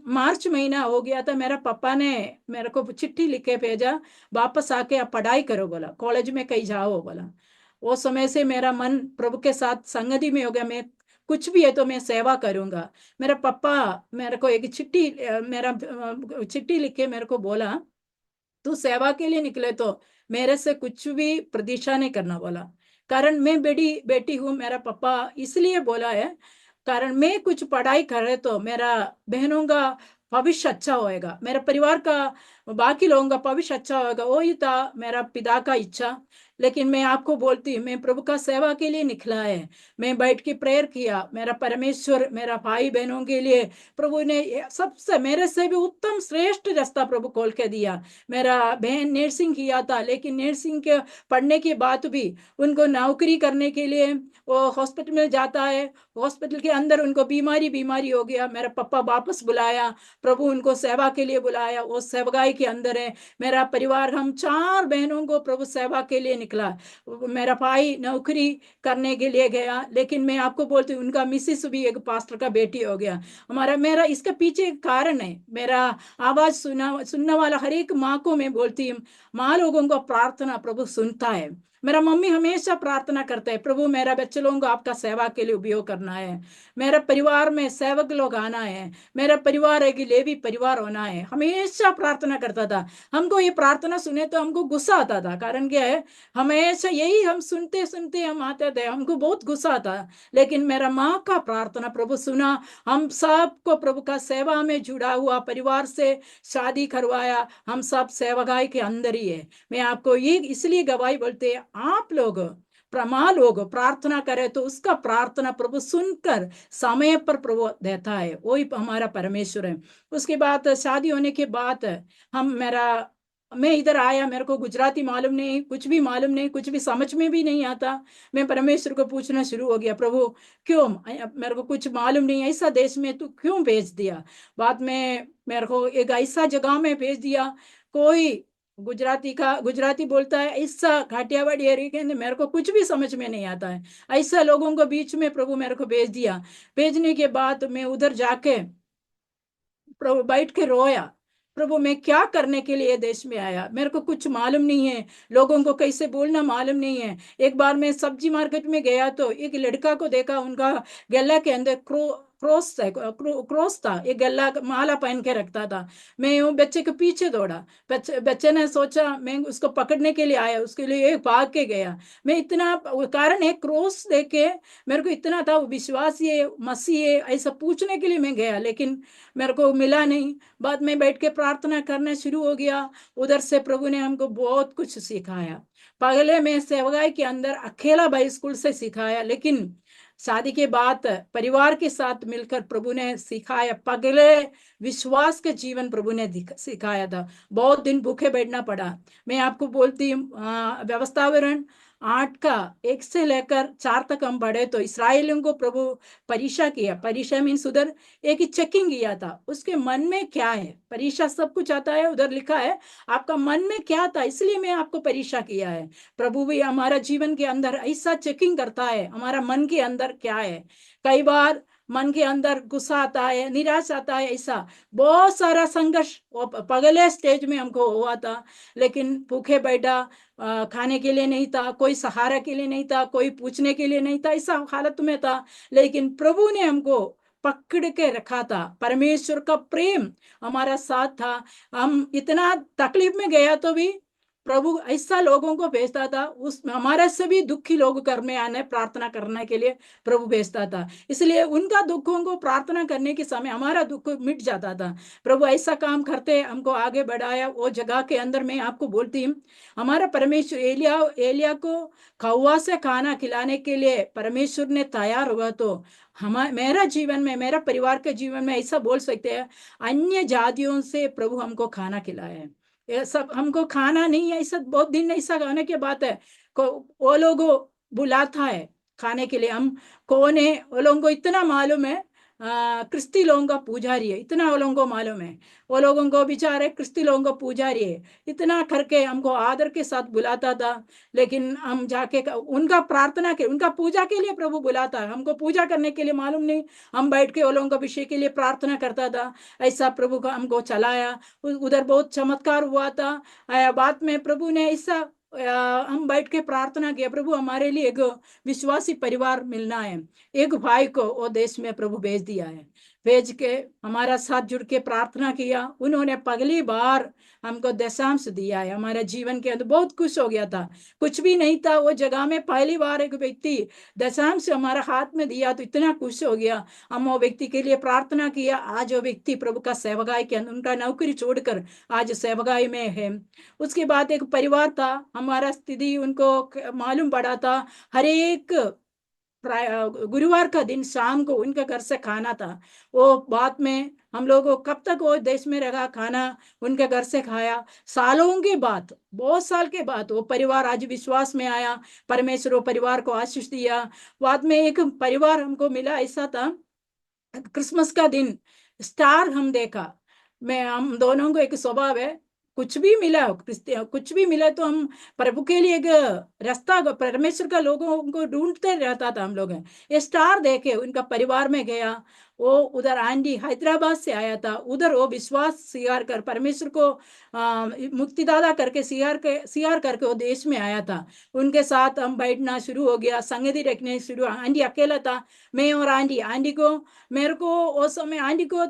मार्च महीना हो गया था, मेरा पापा ने मेरे को चिट्ठी लिख के भेजा, वापस आके आप पढ़ाई करो बोला, कॉलेज में कहीं जाओ बोला। वो समय से मेरा मन प्रभु के साथ संगति में हो गया, मैं कुछ भी है तो मैं सेवा करूंगा। मेरा पापा मेरे को एक चिट्ठी लिख के मेरे को बोला, तू सेवा के लिए निकले तो मेरे से कुछ भी प्रतीक्षा नहीं करना बोला। कारण मैं बेटी बेटी हूँ, मेरा पापा इसलिए बोला है, कारण मैं कुछ पढ़ाई कर रहे तो मेरा बहनों का भविष्य अच्छा होएगा, मेरे परिवार का बाकी लोगों का भविष्य अच्छा होगा, वो ही था मेरा पिता का इच्छा। लेकिन मैं आपको बोलती हूँ, मैं प्रभु का सेवा के लिए निकला है। मैं बैठ के प्रेयर किया, मेरा परमेश्वर मेरा भाई बहनों के लिए प्रभु ने सबसे मेरे से भी उत्तम श्रेष्ठ रास्ता प्रभु खोल के दिया। मेरा बहन नर्सिंग किया था, लेकिन नर्सिंग के पढ़ने के बाद भी उनको नौकरी करने के लिए वो हॉस्पिटल में जाता है। हॉस्पिटल के अंदर उनको बीमारी हो गया, मेरा पापा वापस बुलाया, प्रभु उनको सेवा के लिए बुलाया, वो सेवगाई के अंदर है। मेरा परिवार, हम 4 बहनों को प्रभु सेवा के लिए निकला। मेरा भाई नौकरी करने के लिए गया, लेकिन मैं आपको बोलती हूँ उनका मिसिस भी एक पास्टर का बेटी हो गया। मेरा इसके पीछे एक कारण है। मेरा आवाज सुनने वाला हर एक माँ को मैं बोलती हूँ, माँ लोगों को प्रार्थना प्रभु सुनता है। मेरा मम्मी हमेशा प्रार्थना करता है, प्रभु मेरा बच्चे लोगों को आपका सेवा के लिए उपयोग करना है, मेरे परिवार में सेवक लोग आना है, मेरा परिवार एक लेवी परिवार होना है। हमेशा प्रार्थना करता था। हमको ये प्रार्थना सुने तो हमको गुस्सा आता था, कारण क्या है, हमेशा यही हम सुनते सुनते हम आते थे, हमको बहुत गुस्सा आता। लेकिन मेरा माँ का प्रार्थना प्रभु सुना, हम सबको प्रभु का सेवा में जुड़ा हुआ परिवार से शादी करवाया। हम सब सेवकाई के अंदर ही है। मैं आपको ये इसलिए गवाही बोलते हैं, आप लोग लोग प्रार्थना करें तो उसका प्रार्थना प्रभु सुनकर समय पर प्रभु देता है, वही हमारा परमेश्वर है। उसके बाद शादी होने के बाद मैं इधर आया, मेरे को गुजराती मालूम नहीं, कुछ भी मालूम नहीं, कुछ भी समझ में भी नहीं आता। मैं परमेश्वर को पूछना शुरू हो गया, प्रभु क्यों, मेरे को कुछ मालूम नहीं, ऐसा देश में तू क्यों भेज दिया। बाद में मेरे को एक ऐसा जगह में भेज दिया, कोई गुजराती बोलता है, ऐसा घाटियावाड़ी एरिया के अंदर मेरे को कुछ भी समझ में नहीं आता है। ऐसा लोगों को बीच में प्रभु मेरे को भेज दिया। भेजने के बाद मैं उधर जाके प्रभु बैठ के रोया, प्रभु मैं क्या करने के लिए देश में आया, मेरे को कुछ मालूम नहीं है, लोगों को कैसे बोलना मालूम नहीं है। एक बार मैं सब्जी मार्केट में गया तो एक लड़का को देखा, उनका गला के अंदर क्रॉस था, एक गला माला पहन के रखता था। मैं वो बच्चे के पीछे दौड़ा, बच्चे ने सोचा मैं उसको पकड़ने के लिए आया, उसके लिए एक भाग के गया। मैं इतना कारण है क्रॉस देखे मेरे को इतना था, वो विश्वास ये मसीह है ऐसा पूछने के लिए मैं गया, लेकिन मेरे को मिला नहीं। बाद में बैठ के प्रार्थना करना शुरू हो गया। उधर से प्रभु ने हमको बहुत कुछ सिखाया। पहले मैं सेवगाई के अंदर अकेला बाई स्कूल से सिखाया, लेकिन शादी के बाद परिवार के साथ मिलकर प्रभु ने सिखाया। पगले विश्वास के जीवन प्रभु ने सिखाया था। बहुत दिन भूखे बैठना पड़ा। मैं आपको बोलती हूँ, व्यवस्थावरण 8 का 1 से लेकर 4 तक हम पढ़े तो इसराइलियों को प्रभु परीक्षा किया। परीक्षा मीन्स उधर एक ही चेकिंग किया था, उसके मन में क्या है। परीक्षा सब कुछ आता है, उधर लिखा है आपका मन में क्या था, इसलिए मैं आपको परीक्षा किया है। प्रभु भी हमारा जीवन के अंदर ऐसा चेकिंग करता है, हमारा मन के अंदर क्या है। कई बार मन के अंदर गुस्सा आता है, निराश आता है, ऐसा बहुत सारा संघर्ष पगले स्टेज में हमको हुआ था। लेकिन भूखे बैठा, खाने के लिए नहीं था, कोई सहारा के लिए नहीं था, कोई पूछने के लिए नहीं था, ऐसा हालत में था। लेकिन प्रभु ने हमको पकड़ के रखा था, परमेश्वर का प्रेम हमारा साथ था। हम इतना तकलीफ में गया तो भी प्रभु ऐसा लोगों को भेजता था, उस हमारे से भी दुखी लोग घर में आने प्रार्थना करने के लिए प्रभु भेजता था। इसलिए उनका दुखों को प्रार्थना करने के समय हमारा दुख मिट जाता था। प्रभु ऐसा काम करते हमको आगे बढ़ाया। वो जगह के अंदर मैं आपको बोलती हूँ, हमारा परमेश्वर एलिया को कौवा से खाना खिलाने के लिए परमेश्वर ने तैयार हुआ, तो मेरा जीवन में, मेरा परिवार के जीवन में ऐसा बोल सकते हैं, अन्य जातियों से प्रभु हमको खाना खिलाया है। ये सब हमको खाना नहीं है, ऐसा बहुत दिन ऐसा खाने की बात है को वो लोग बुलाता है खाने के लिए। हम कौन है वो लोगों को इतना मालूम है, क्रिस्ती लोगों का पुजारी है, इतना वो लोगों को मालूम है। वो लोगों को बेचारे क्रिस्ती लोगों को पुजारी है, इतना करके हमको आदर के साथ बुलाता था। लेकिन हम जाके उनका प्रार्थना के, उनका पूजा के लिए प्रभु बुलाता है, हमको पूजा करने के लिए मालूम नहीं। हम बैठ के वो लोगों का विषय के लिए प्रार्थना करता था। ऐसा प्रभु का हमको चलाया। उधर बहुत चमत्कार हुआ था। बाद में प्रभु ने ऐसा हम बैठ के प्रार्थना किया, प्रभु हमारे लिए एक विश्वासी परिवार मिलना है। एक भाई को वो देश में प्रभु भेज दिया है। भेज के हमारा साथ जुड़ के प्रार्थना किया। उन्होंने पहली बार हमको दशांश दिया है हमारे जीवन के अंदर। बहुत खुश हो गया था, कुछ भी नहीं था वो जगह में, पहली बार एक व्यक्ति दशांश हमारा हाथ में दिया तो इतना खुश हो गया। हम वो व्यक्ति के लिए प्रार्थना किया। आज वो व्यक्ति प्रभु का सेवकाई के अंदर, उनका नौकरी छोड़कर आज सेवकाई में है। उसके बाद एक परिवार था, हमारा स्थिति उनको मालूम पड़ा था। हर एक गुरुवार का दिन शाम को उनके घर से खाना था। वो बात में हम लोगों को कब तक वो देश में रहा, खाना उनके घर से खाया। सालों के बाद, बहुत साल के बाद वो परिवार आज विश्वास में आया। परमेश्वर वो परिवार को आशीष दिया। बाद में एक परिवार हमको मिला, ऐसा था क्रिसमस का दिन स्टार हम देखा। मैं हम दोनों को एक स्वभाव है, कुछ भी मिला कुछ भी मिला तो हम प्रभु के लिए एक रास्ता परमेश्वर का लोगों को ढूंढते रहता था हम लोग। ये स्टार देखे उनका परिवार में गया। वो उधर आंटी हैदराबाद से आया था, उधर वो विश्वास स्वीकार कर परमेश्वर को मुक्तिदाता करके स्वीकार करके वो देश में आया था। उनके साथ हम बैठना शुरू हो गया, संगति रखने शुरू। आंटी अकेला था, मैं और आंटी। आंटी को मेरे को उस समय आंटी को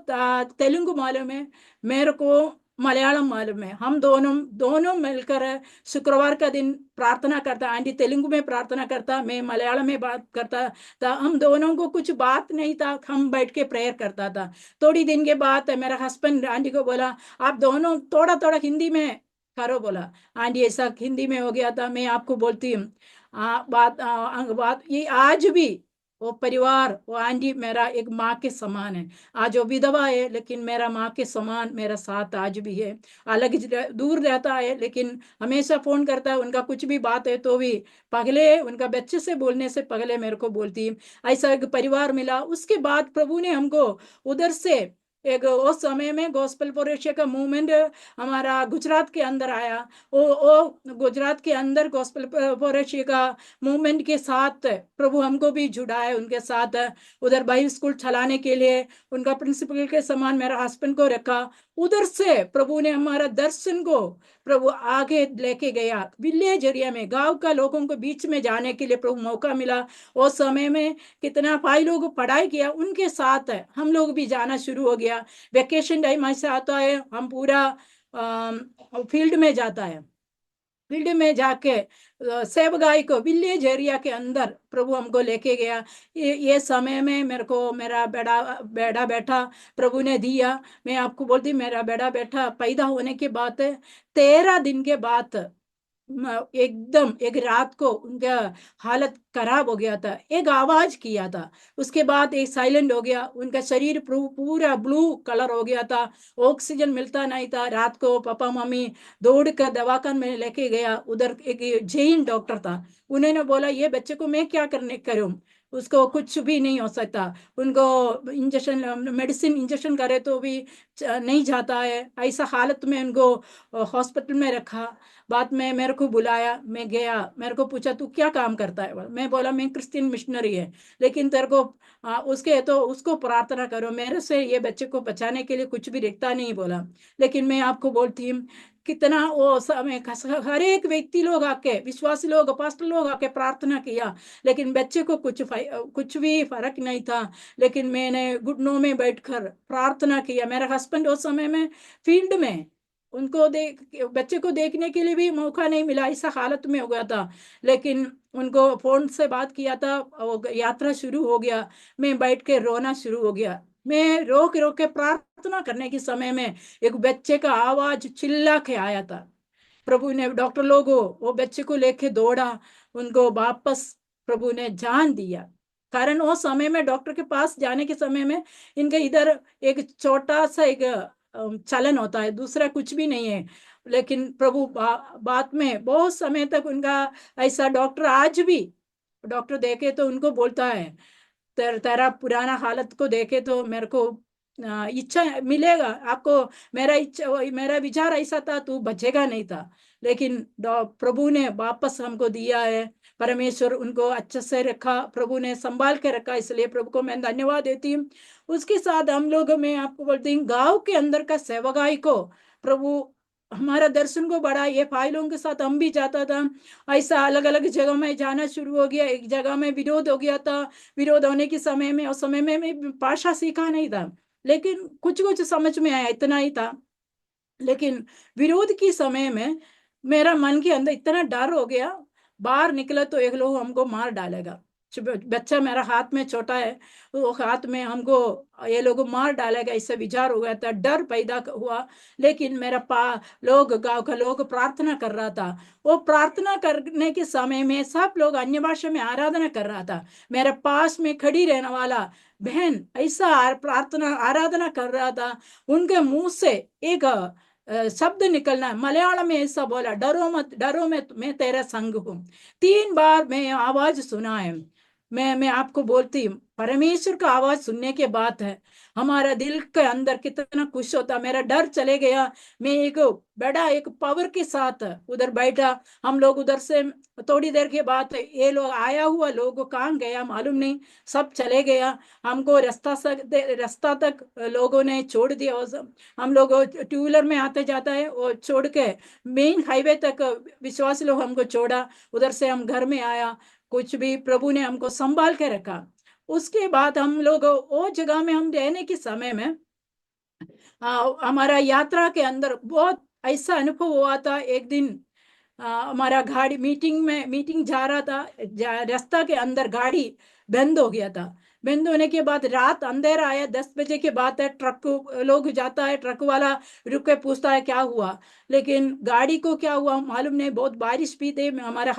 तेलुगु मालूम है, मेरे को मलयालम मालूम है। हम दोनों दोनों मिलकर शुक्रवार का दिन प्रार्थना करता। आंटी तेलुगु में प्रार्थना करता, मैं मलयालम में बात करता था। हम दोनों को कुछ बात नहीं था, हम बैठ के प्रेयर करता था। थोड़ी दिन के बाद मेरा हस्बैंड आंटी को बोला आप दोनों थोड़ा थोड़ा हिंदी में करो। बोला आंटी ऐसा हिंदी में हो गया था। मैं आपको बोलती हूँ बात ये आज भी वो परिवार, वो आंटी मेरा एक माँ के समान है। आज वो विधवा है लेकिन मेरा माँ के समान मेरा साथ आज भी है। अलग दूर रहता है लेकिन हमेशा फोन करता है। उनका कुछ भी बात है तो भी पहले उनका बच्चे से बोलने से पहले मेरे को बोलती है। ऐसा एक परिवार मिला। उसके बाद प्रभु ने हमको उधर से एक उस समय में गॉस्पेल फॉर एशिया का मूवमेंट हमारा गुजरात के अंदर आया। वो गुजरात के अंदर गॉस्पेल फॉर एशिया का मूवमेंट के साथ प्रभु हमको भी जुड़ा है उनके साथ। उधर बाइबल स्कूल चलाने के लिए उनका प्रिंसिपल के समान मेरा हस्बैंड को रखा। उधर से प्रभु ने हमारा दर्शन को प्रभु आगे लेके गया। विलेज एरिया में गांव का लोगों को बीच में जाने के लिए प्रभु मौका मिला। उस समय में कितना भाई लोग पढ़ाई किया, उनके साथ हम लोग भी जाना शुरू हो गया। वेकेशन टाइम ऐसा आता है हम पूरा फील्ड में जाता है। फील्ड में जाके सेवगाई को विलेज एरिया के अंदर प्रभु हमको लेके गया। ये समय में मेरे को मेरा बेड़ा बेटा प्रभु ने दिया। मैं आपको बोलती मेरा बेड़ा बेटा पैदा होने के बाद 13 दिन के बाद एकदम एक रात को उनका हालत खराब हो गया था। एक आवाज किया था, उसके बाद एक साइलेंट हो गया। उनका शरीर पूरा ब्लू कलर हो गया था, ऑक्सीजन मिलता नहीं था। रात को पापा मम्मी दौड़ कर दवाखाने में लेके गया। उधर एक जैन डॉक्टर था, उन्होंने बोला ये बच्चे को मैं क्या करने करूं, उसको कुछ भी नहीं हो सकता। उनको इंजेक्शन मेडिसिन इंजेक्शन करे तो भी नहीं जाता है। ऐसा हालत में उनको हॉस्पिटल में रखा। बाद में मेरे को बुलाया, मैं गया। मेरे को पूछा तू क्या काम करता है। मैं बोला मैं क्रिश्चियन मिशनरी है, लेकिन तेरे को उसके तो उसको प्रार्थना करो, मेरे से ये बच्चे को बचाने के लिए कुछ भी दिखता नहीं बोला। लेकिन मैं आपको बोलती हूँ कितना वो समय हर एक व्यक्ति लोग आके, विश्वासी लोग, पास्टर लोग आके प्रार्थना किया, लेकिन बच्चे को कुछ भी फर्क नहीं था। लेकिन मैंने घुटनों में बैठकर प्रार्थना किया। मेरा हस्बैंड उस समय में फील्ड में, उनको बच्चे को देखने के लिए भी मौका नहीं मिला, ऐसा हालत में हो गया था। लेकिन उनको फोन से बात किया था, वो यात्रा शुरू हो गया। मैं बैठ के रोना शुरू हो गया। मैं रोक रोक के प्रार्थना करने के समय में एक बच्चे का आवाज चिल्ला के आया था। प्रभु ने, डॉक्टर लोगों वो बच्चे को लेके दौड़ा, उनको वापस प्रभु ने जान दिया। कारण वो समय में डॉक्टर के पास जाने के समय में इनके इधर एक छोटा सा एक चलन होता है, दूसरा कुछ भी नहीं है। लेकिन प्रभु बात में बहुत समय तक उनका ऐसा, डॉक्टर आज भी डॉक्टर देखे तो उनको बोलता है तेरा पुराना हालत को देखे तो मेरे को इच्छा मिलेगा आपको, मेरा इच्छा मेरा विचार ऐसा था तू बचेगा नहीं था। लेकिन प्रभु ने वापस हमको दिया है। परमेश्वर उनको अच्छे से रखा, प्रभु ने संभाल के रखा, इसलिए प्रभु को मैं धन्यवाद देती हूँ। उसके साथ हम लोग, मैं आपको बोलती हूँ गांव के अंदर का सेवकाई को प्रभु हमारा दर्शन को बढ़ा। ये फाइलों के साथ हम भी जाता था, ऐसा अलग अलग जगह में जाना शुरू हो गया। एक जगह में विरोध हो गया था, विरोध होने के समय में, उस समय में मैं भाषा सीखा नहीं था। लेकिन कुछ कुछ समझ में आया, इतना ही था। लेकिन विरोध की समय में मेरा मन के अंदर इतना डर हो गया, बाहर निकला तो एक लोग हमको मार डालेगा, बच्चा मेरा हाथ में छोटा है, वो हाथ में हमको ये लोग मार डालेगा, इससे विचार हो गया था, डर पैदा हुआ। लेकिन मेरा लोग, गांव का लोग प्रार्थना कर रहा था। वो प्रार्थना करने के समय में सब लोग अन्य भाषा में आराधना कर रहा था। मेरे पास में खड़ी रहने वाला बहन ऐसा प्रार्थना आराधना कर रहा था, उनके मुंह से एक शब्द निकलना, मलयालम में ऐसा बोला, डरो मत, डरो मत, मैं तेरा संग हूँ। 3 बार मैं आवाज सुना है। मैं आपको बोलती हूँ, परमेश्वर का आवाज सुनने के बाद है हमारा दिल के अंदर कितना खुश होता। मेरा डर चले गया। मैं एक बड़ा एक पावर के साथ उधर बैठा। हम लोग उधर से थोड़ी देर के बाद ये लोग आया हुआ लोग कहाँ गया मालूम नहीं, सब चले गया। हमको रास्ता तक लोगों ने छोड़ दिया। हम लोग टू व्हीलर में आते जाता है वो छोड़ के मेन हाईवे तक विश्वास लोग हमको छोड़ा। उधर से हम घर में आया, कुछ भी प्रभु ने हमको संभाल के रखा। उसके बाद हम लोग वो जगह में हम रहने के समय में हमारा यात्रा के अंदर बहुत ऐसा अनुभव हुआ था। एक दिन हमारा गाड़ी मीटिंग जा रहा था, रास्ता के अंदर गाड़ी बंद हो गया था। बंद होने के बाद रात अंधेरा आया, 10 बजे के बाद है, ट्रक लोग जाता है, ट्रक वाला रुक के पूछता है क्या हुआ। लेकिन गाड़ी को क्या हुआ मालूम नहीं, बहुत बारिश भी थी, हमारे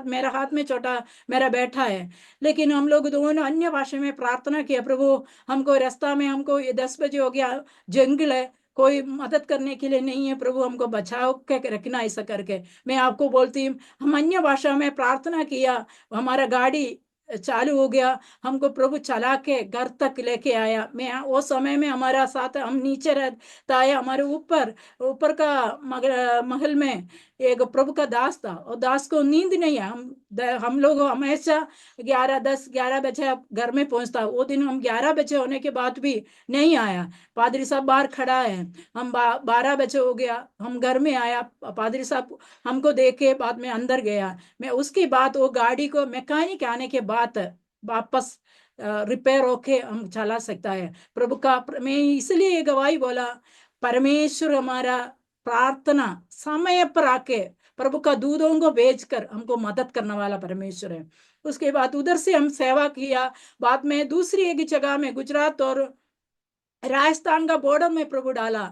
मेरा हाथ में छोटा मेरा बैठा है। लेकिन हम लोग दोनों अन्य भाषा में प्रार्थना किया, प्रभु हमको रास्ता में, हमको ये 10 बजे हो गया, जंगल है, कोई मदद करने के लिए नहीं है, प्रभु हमको बचाओ के रखना, ऐसा करके मैं आपको बोलती हूँ। हम अन्य भाषा में प्रार्थना किया, हमारा गाड़ी चालू हो गया, हमको प्रभु चला के घर तक लेके आया। मैं वो समय में हमारा साथ, हम नीचे रहता है, हमारे ऊपर ऊपर का महल में एक प्रभु का दास था, और दास को नींद नहीं है। हम लोग हमेशा 11, 10, 11 बजे घर में पहुंचता। वो दिन हम 11 बजे होने के बाद भी नहीं आया। पादरी साहब बाहर खड़ा है, हम 12 बजे हो गया, हम घर में आया, पादरी साहब हमको देखे, बाद में अंदर गया। मैं उसके बाद वो गाड़ी को मैकेनिक आने के बाद वापस रिपेयर होके हम चला सकता है। प्रभु का मैं इसलिए ये गवाही बोला, परमेश्वर हमारा प्रार्थना समय पर आके प्रभु का दूतों को भेजकर हमको मदद करने वाला परमेश्वर है। उसके बाद उधर से हम सेवा किया। बाद में दूसरी एक जगह में गुजरात और राजस्थान का बॉर्डर में प्रभु डाला।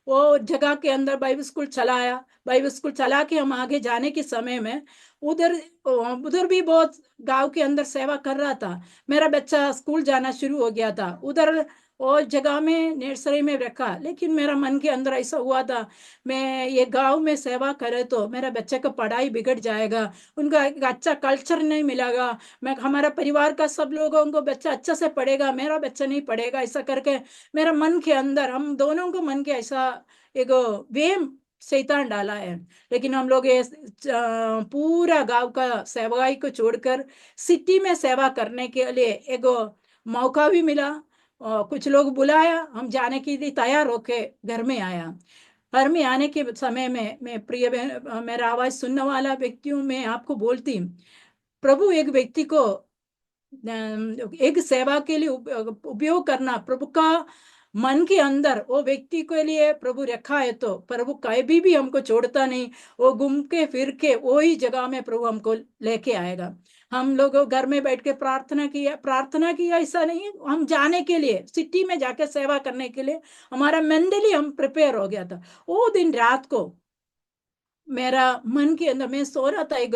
वो जगह के अंदर बाइबल स्कूल चलाया। बाइबल स्कूल चला के हम आगे जाने के समय में उधर उधर भी बहुत गांव के अंदर सेवा कर रहा था। मेरा बच्चा स्कूल जाना शुरू हो गया था उधर, और जगह में नर्सरी में रखा। लेकिन मेरा मन के अंदर ऐसा हुआ था, मैं ये गांव में सेवा करे तो मेरा बच्चे का पढ़ाई बिगड़ जाएगा, उनका एक अच्छा कल्चर नहीं मिलेगा, मैं हमारा परिवार का सब लोगों को बच्चा अच्छा से पढ़ेगा, मेरा बच्चा नहीं पढ़ेगा, ऐसा करके मेरा मन के अंदर, हम दोनों को मन के ऐसा एक वेम शैतान डाला है। लेकिन हम लोग ये पूरा गांव का सेवाई को छोड़कर सिटी में सेवा करने के लिए एक मौका भी मिला, और कुछ लोग बुलाया, हम जाने के लिए तैयार होके घर में आया। घर में आने के समय में मैं प्रिय मेरा आवाज सुनने वाला व्यक्ति हूँ, मैं आपको बोलती हूँ, प्रभु एक व्यक्ति को एक सेवा के लिए उपयोग करना, प्रभु का मन के अंदर वो व्यक्ति के लिए प्रभु रखा है, तो प्रभु कभी भी हमको छोड़ता नहीं। वो घूम के फिर के वही जगह में प्रभु हमको लेके आएगा। हम लोग घर में बैठ के प्रार्थना किया ऐसा नहीं, हम जाने के लिए सिटी में जाके सेवा करने के लिए हमारा मेंटली हम प्रिपेयर हो गया था। वो दिन रात को मेरा मन के अंदर, मैं सो रहा था, एक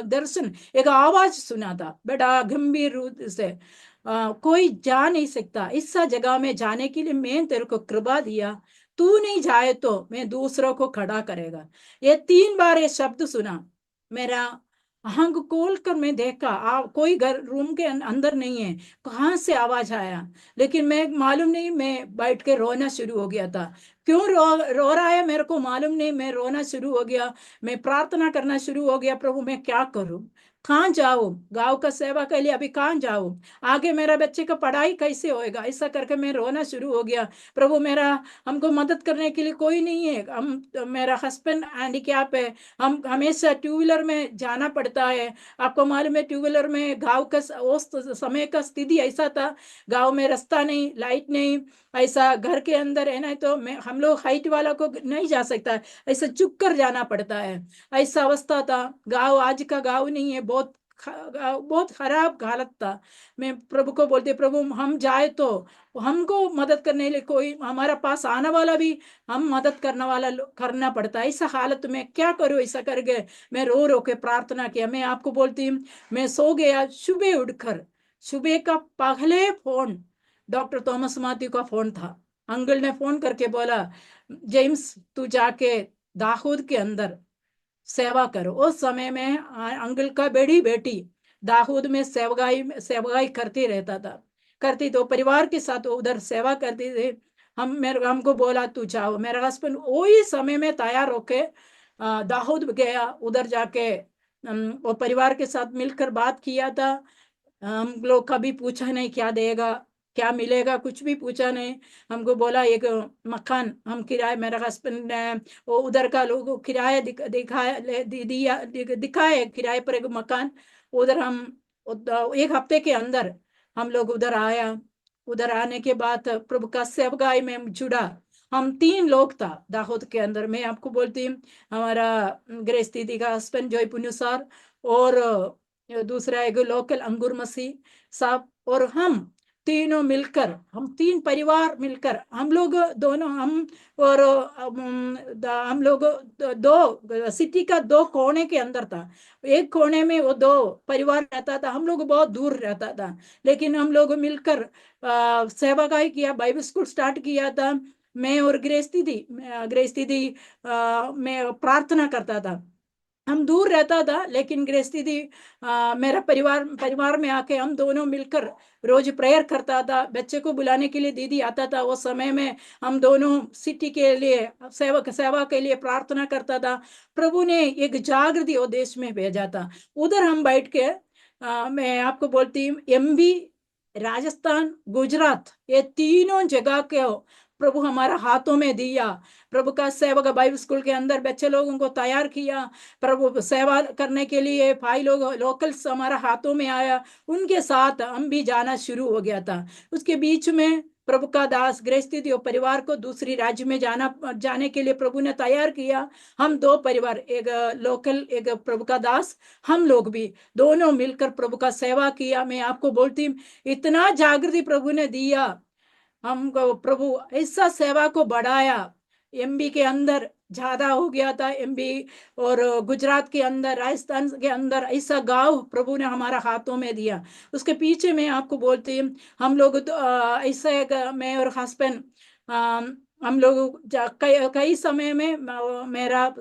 दर्शन, एक आवाज सुना था बड़ा गंभीर रूप से, कोई जा नहीं सकता इस जगह में जाने के लिए, मैं तेरे को कृपा दिया, तू नहीं जाए तो मैं दूसरों को खड़ा करेगा। ये 3 बार ये शब्द सुना। मेरा आंख खोल कर मैं देखा, कोई घर रूम के अंदर नहीं है, कहाँ से आवाज आया। लेकिन मैं मालूम नहीं, मैं बैठ के रोना शुरू हो गया था। क्यों रो रहा है मेरे को मालूम नहीं, मैं रोना शुरू हो गया। मैं प्रार्थना करना शुरू हो गया, प्रभु मैं क्या करूं, कहाँ जाओ, गांव का सेवा के लिए अभी कहाँ जाओ, आगे मेरा बच्चे का पढ़ाई कैसे होएगा, ऐसा करके मैं रोना शुरू हो गया। प्रभु मेरा, हमको मदद करने के लिए कोई नहीं है, हम, मेरा हस्बैंड हैंडीकैप है, हम हमेशा टू व्हीलर में जाना पड़ता है। आपको मालूम है टू व्हीलर में गाँव का उस समय का स्थिति ऐसा था, गाँव में रास्ता नहीं, लाइट नहीं, ऐसा घर के अंदर है ना, तो मैं हम लोग हाइट वाला को नहीं जा सकता, ऐसा चुप कर जाना पड़ता है, ऐसा अवस्था था। गांव आज का गांव नहीं है, बहुत खराब हालत था। मैं प्रभु को बोलते, प्रभु हम जाए तो हमको मदद करने के लिए कोई हमारा पास आने वाला भी, हम मदद करने वाला करना पड़ता है, ऐसा हालत में क्या करूँ, ऐसा करके मैं रो रो के प्रार्थना किया। मैं आपको बोलती हूँ, मैं सो गया, सुबह उठकर, सुबह का पहले फोन डॉक्टर थॉमस माथ्यू का फोन था। अंकल ने फोन करके बोला, जेम्स तू जाके दाऊद के अंदर सेवा करो। उस समय में अंकल का बड़ी बेटी दाऊद में सेवगाई सेवगाई करती रहता था, करती तो परिवार के साथ उधर सेवा करती थी। हमको बोला तू जाओ, मेरा हस्बैंड वही समय में तैयार होके दाऊद गया, उधर जाके वो परिवार के साथ मिलकर बात किया था। हम लोग कभी पूछा नहीं क्या देगा, क्या मिलेगा, कुछ भी पूछा नहीं। हमको बोला एक मकान हम किराए, मेरा हस्बैंड ने वो उधर का लोग किराया दिखाया दिखाए किराए पर एक मकान। उधर हम एक हफ्ते के अंदर हम लोग उधर आया। उधर आने के बाद प्रभु का सेवकाई में जुड़ा। हम 3 लोग था दाहोद के अंदर। मैं आपको बोलती हूँ, हमारा ग्रेस दीदी का हस्बैंड जोय पुन्नू सर, और दूसरा एक लोकल अंगूर मसीह साहब, और हम तीनों मिलकर, हम 3 परिवार मिलकर, हम लोग दोनों, हम और हम लोग दो सिटी का 2 कोने के अंदर था। एक कोने में वो 2 परिवार रहता था, हम लोग बहुत दूर रहता था, लेकिन हम लोग मिलकर सेवाकाई किया, बाइबल स्कूल स्टार्ट किया था। मैं और ग्रेस दीदी मैं प्रार्थना करता था। हम दूर रहता था, लेकिन गृहस्थी थी, मेरा परिवार परिवार में आके हम दोनों मिलकर रोज प्रेयर करता था। बच्चे को बुलाने के लिए दीदी आता था, वो समय में हम दोनों सिटी के लिए सेवा के लिए प्रार्थना करता था। प्रभु ने एक जागृति वो देश में भेजा था। उधर हम बैठ के मैं आपको बोलती हूँ, एमबी, राजस्थान, गुजरात, ये तीनों जगह के प्रभु हमारा हाथों में दिया। प्रभु का सेवक बाइबल स्कूल के अंदर बच्चे लोगों को तैयार किया, प्रभु सेवा करने के लिए भाई लोग लोकल्स हमारा हाथों में आया, उनके साथ हम भी जाना शुरू हो गया था। उसके बीच में प्रभु का दास गृहस्थी और परिवार को दूसरी राज्य में जाने के लिए प्रभु ने तैयार किया। हम 2 परिवार, एक लोकल, एक प्रभु का दास, हम लोग भी दोनों मिलकर प्रभु का सेवा किया। मैं आपको बोलती हूँ, इतना जागृति प्रभु ने दिया हमको। प्रभु ऐसा सेवा को बढ़ाया। एमबी के अंदर ज्यादा हो गया था, एमबी, और गुजरात के अंदर, राजस्थान के अंदर ऐसा गांव प्रभु ने हमारा हाथों में दिया। उसके पीछे मैं आपको बोलती हूँ, हम लोग ऐसे मैं और हस्बैंड, हम लोग कई समय में मेरा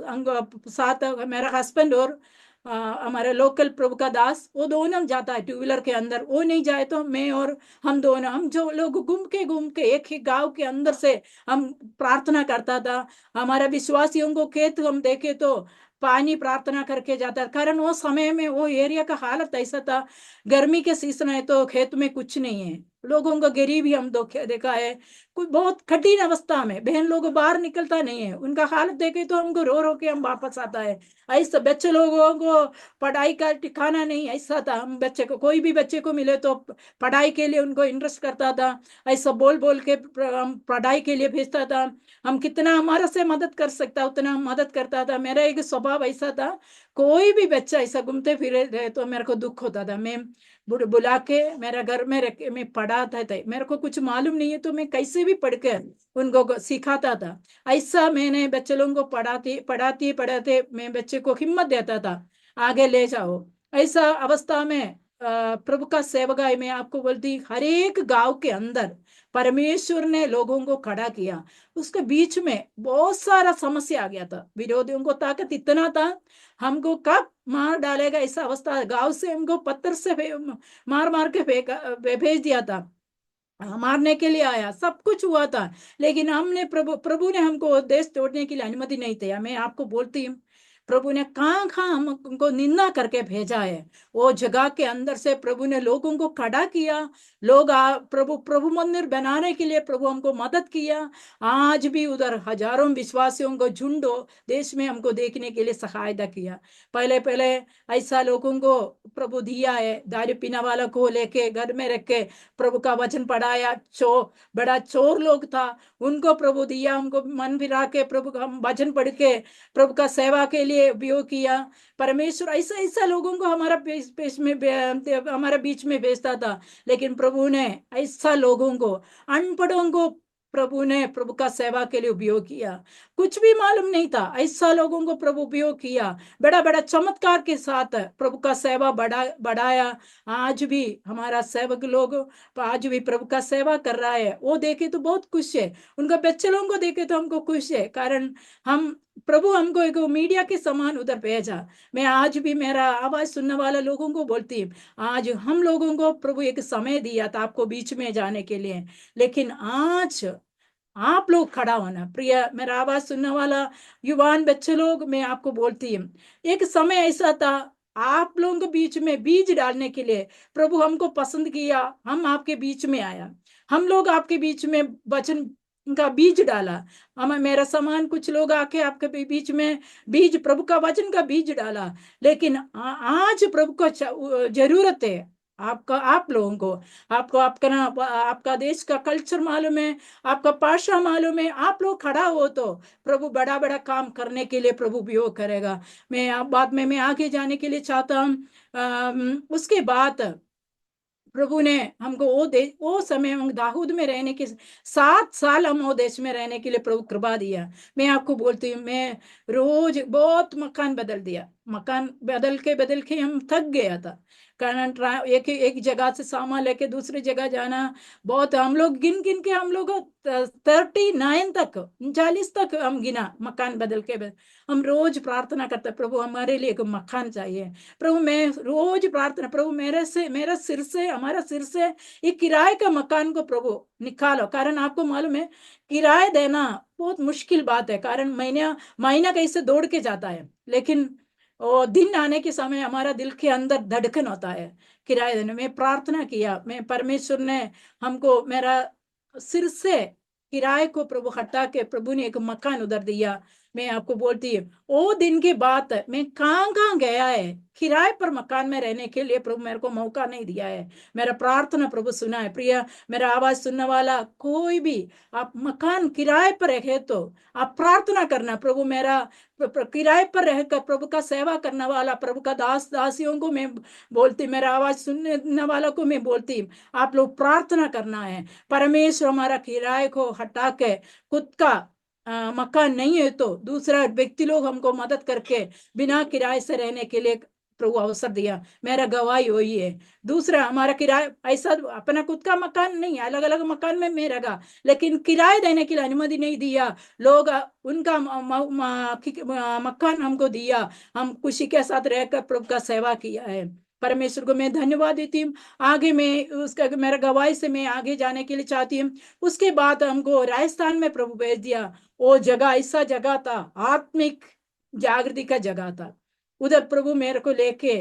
साथ मेरा हस्बैंड और हमारे लोकल प्रभु का दास, वो दोनों जाता है टू व्हीलर के अंदर, वो नहीं जाए तो मैं और हम दोनों, हम जो लोग घूम के एक ही गांव के अंदर से हम प्रार्थना करता था। हमारे विश्वासियों को खेत हम देखे तो पानी प्रार्थना करके जाता, कारण वो समय में वो एरिया का हालत ऐसा था, गर्मी के सीजन है तो खेत में कुछ नहीं है, लोगों का गरीबी हम देखा है, कोई बहुत कठिन अवस्था में बहन लोग बाहर निकलता नहीं है, उनका हालत देखे तो हमको रो रो के हम वापस आता है। ऐसा बच्चे लोगों को पढ़ाई का ठिकाना नहीं, ऐसा था। हम बच्चे को, कोई भी बच्चे को मिले तो पढ़ाई के लिए उनको इंटरेस्ट करता था, ऐसा बोल बोल के हम पढ़ाई के लिए भेजता था। हम कितना हमारा से मदद कर सकता उतना हम मदद करता था। मेरा एक स्वभाव ऐसा था, कोई भी बच्चा ऐसा घूमते फिरे रहे तो मेरे को दुख होता था। मैं बुला के मेरा घर में रख मैं पढ़ाता था, मेरे को कुछ मालूम नहीं है तो मैं कैसे भी पढ़ के उनको सिखाता था। ऐसा मैंने बच्चे लोगों को पढ़ाते पढ़ाते मैं बच्चे को हिम्मत देता था, आगे ले जाओ। ऐसा अवस्था में प्रभु का सेवकाई में आपको बोलती, हर एक गांव के अंदर परमेश्वर ने लोगों को खड़ा किया। उसके बीच में बहुत सारा समस्या आ गया था, विरोधियों को ताकत इतना था, हमको कब मार डालेगा ऐसा अवस्था। गांव से हमको पत्थर से मार मार के भेज दिया था, मारने के लिए आया, सब कुछ हुआ था, लेकिन हमने प्रभु प्रभु ने हमको देश तोड़ने के लिए अनुमति नहीं दिया। मैं आपको बोलती हूँ, प्रभु ने कहाँ कहाँ हमको निंदा करके भेजा है, वो जगह के अंदर से प्रभु ने लोगों को खड़ा किया। लोग प्रभु प्रभु मंदिर बनाने के लिए प्रभु हमको मदद किया। आज भी उधर हजारों विश्वासियों को झुंडो देश में हमको देखने के लिए सहायता किया। पहले पहले ऐसा लोगों को प्रभु दिया है, दारू पीने वाला को लेके घर में रख के प्रभु का वचन पढ़ाया। बड़ा चोर लोग था, उनको प्रभु दिया, हमको मन फिरा के प्रभु का हम वचन पढ़ के प्रभु का सेवा के लिए उपयोग किया। परमेश्वर ऐसा ऐसा लोगों को हमारा हमारे बीच में भेजता था, लेकिन प्रभु ने ऐसा लोगों को, अनपढ़ों को प्रभु ने प्रभु का सेवा के लिए उपयोग किया। कुछ भी मालूम नहीं था, ऐसा लोगों को प्रभु उपयोग किया, बड़ा बड़ा चमत्कार के साथ प्रभु का सेवा बढ़ाया। आज भी हमारा सेवक लोग आज भी प्रभु का सेवा कर रहा है, वो देखे तो बहुत खुश है। उनका बच्चे लोगों को देखे तो हमको खुश है, कारण हम प्रभु हमको एक मीडिया के समान उधर भेजा। मैं आज भी मेरा आवाज सुनने वाले लोगों को बोलती हूँ, आज हम लोगों को प्रभु एक समय दिया था आपको बीच में जाने के लिए, लेकिन आज आप लोग खड़ा होना। प्रिय मेरा आवाज सुनने वाला युवान बच्चे लोग, मैं आपको बोलती हूँ, एक समय ऐसा था आप लोगों के बीच में बीज डालने के लिए प्रभु हमको पसंद किया, हम आपके बीच में आया, हम लोग आपके बीच में वचन का बीज डाला। हम मेरा समान कुछ लोग आके आपके बीच में बीज प्रभु का वचन का बीज डाला। लेकिन आज प्रभु को जरूरत है आपका, आप लोगों को। आपको आपका ना आपका देश का कल्चर मालूम है, आपका भाषा मालूम है, आप लोग खड़ा हो तो प्रभु बड़ा बड़ा काम करने के लिए प्रभु उपयोग करेगा। मैं बाद में मैं आगे जाने के लिए चाहता हूँ। उसके बाद प्रभु ने हमको वो समय हम दाऊद में रहने के 7 साल हम वो देश में रहने के लिए प्रभु कृपा दिया। मैं आपको बोलती हूँ, मैं रोज बहुत मकान बदल दिया, मकान बदल के हम थक गया था, कारण एक एक जगह से सामान लेके दूसरी जगह जाना बहुत, हम लोग गिन गिन के हम लोग 39 तक 39 तक हम गिना मकान बदल के हम रोज प्रार्थना करते, प्रभु हमारे लिए एक मकान चाहिए। प्रभु मैं रोज प्रार्थना, प्रभु मेरा सिर से हमारा सिर से एक किराए का मकान को प्रभु निकालो, कारण आपको मालूम है किराए देना बहुत मुश्किल बात है, कारण महीना महीना कैसे दौड़ के जाता है, लेकिन और दिन आने के समय हमारा दिल के अंदर धड़कन होता है किराए देने में। प्रार्थना किया, मैं परमेश्वर ने हमको मेरा सिर से किराए को प्रभु हटा के प्रभु ने एक मकान उधर दिया। मैं आपको बोलती हूँ वो दिन के बाद मैं कहाँ कहाँ गया है, किराए पर मकान में रहने के लिए प्रभु मेरे को मौका नहीं दिया है। मेरा प्रार्थना प्रभु सुना है। प्रिय मेरा आवाज सुनने वाला कोई भी आप मकान किराए पर रहे तो आप प्रार्थना करना, प्रभु मेरा किराए पर रहकर प्रभु का सेवा करने वाला प्रभु का दास दासियों को मैं बोलती, मेरा आवाज सुनने वालों को मैं बोलती, आप लोग प्रार्थना करना है। परमेश्वर हमारा किराए को हटा के खुद का मकान नहीं है तो दूसरा व्यक्ति लोग हमको मदद करके बिना किराए से रहने के लिए प्रभु अवसर दिया। मेरा गवाही वही है। दूसरा हमारा किराया ऐसा अपना खुद का मकान नहीं, अलग अलग मकान में मैं रहा, लेकिन किराए देने के लिए अनुमति नहीं दिया। लोग उनका मकान हमको दिया, हम खुशी के साथ रहकर प्रभु का सेवा किया है। परमेश्वर को मैं धन्यवाद देती हूँ। आगे मैं उसका मेरा गवाही से मैं आगे जाने के लिए चाहती हूँ। उसके बाद हमको राजस्थान में प्रभु भेज दिया। वो जगह ऐसा जगह था, आत्मिक जागृति का जगह था। उधर प्रभु मेरे को लेके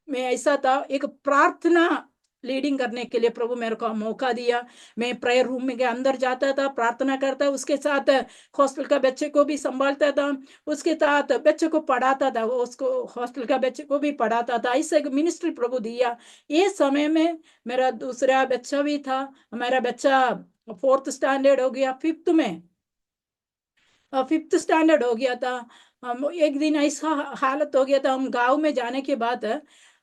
मैं ऐसा था एक प्रार्थना लीडिंग करने के लिए प्रभु मेरे को मौका दिया। मैं प्रेयर रूम में के अंदर जाता था, प्रार्थना करता, उसके साथ हॉस्टल का बच्चे को भी संभालता था, उसके साथ बच्चे को पढ़ाता था, उसको हॉस्टल का बच्चे को भी पढ़ाता था। ऐसे मिनिस्ट्री प्रभु दिया। ये समय में मेरा दूसरा बच्चा भी था, मेरा बच्चा 4th स्टैंडर्ड हो गया, 5th स्टैंडर्ड हो गया था। हम एक दिन ऐसा हालत हो गया था, हम गांव में जाने के बाद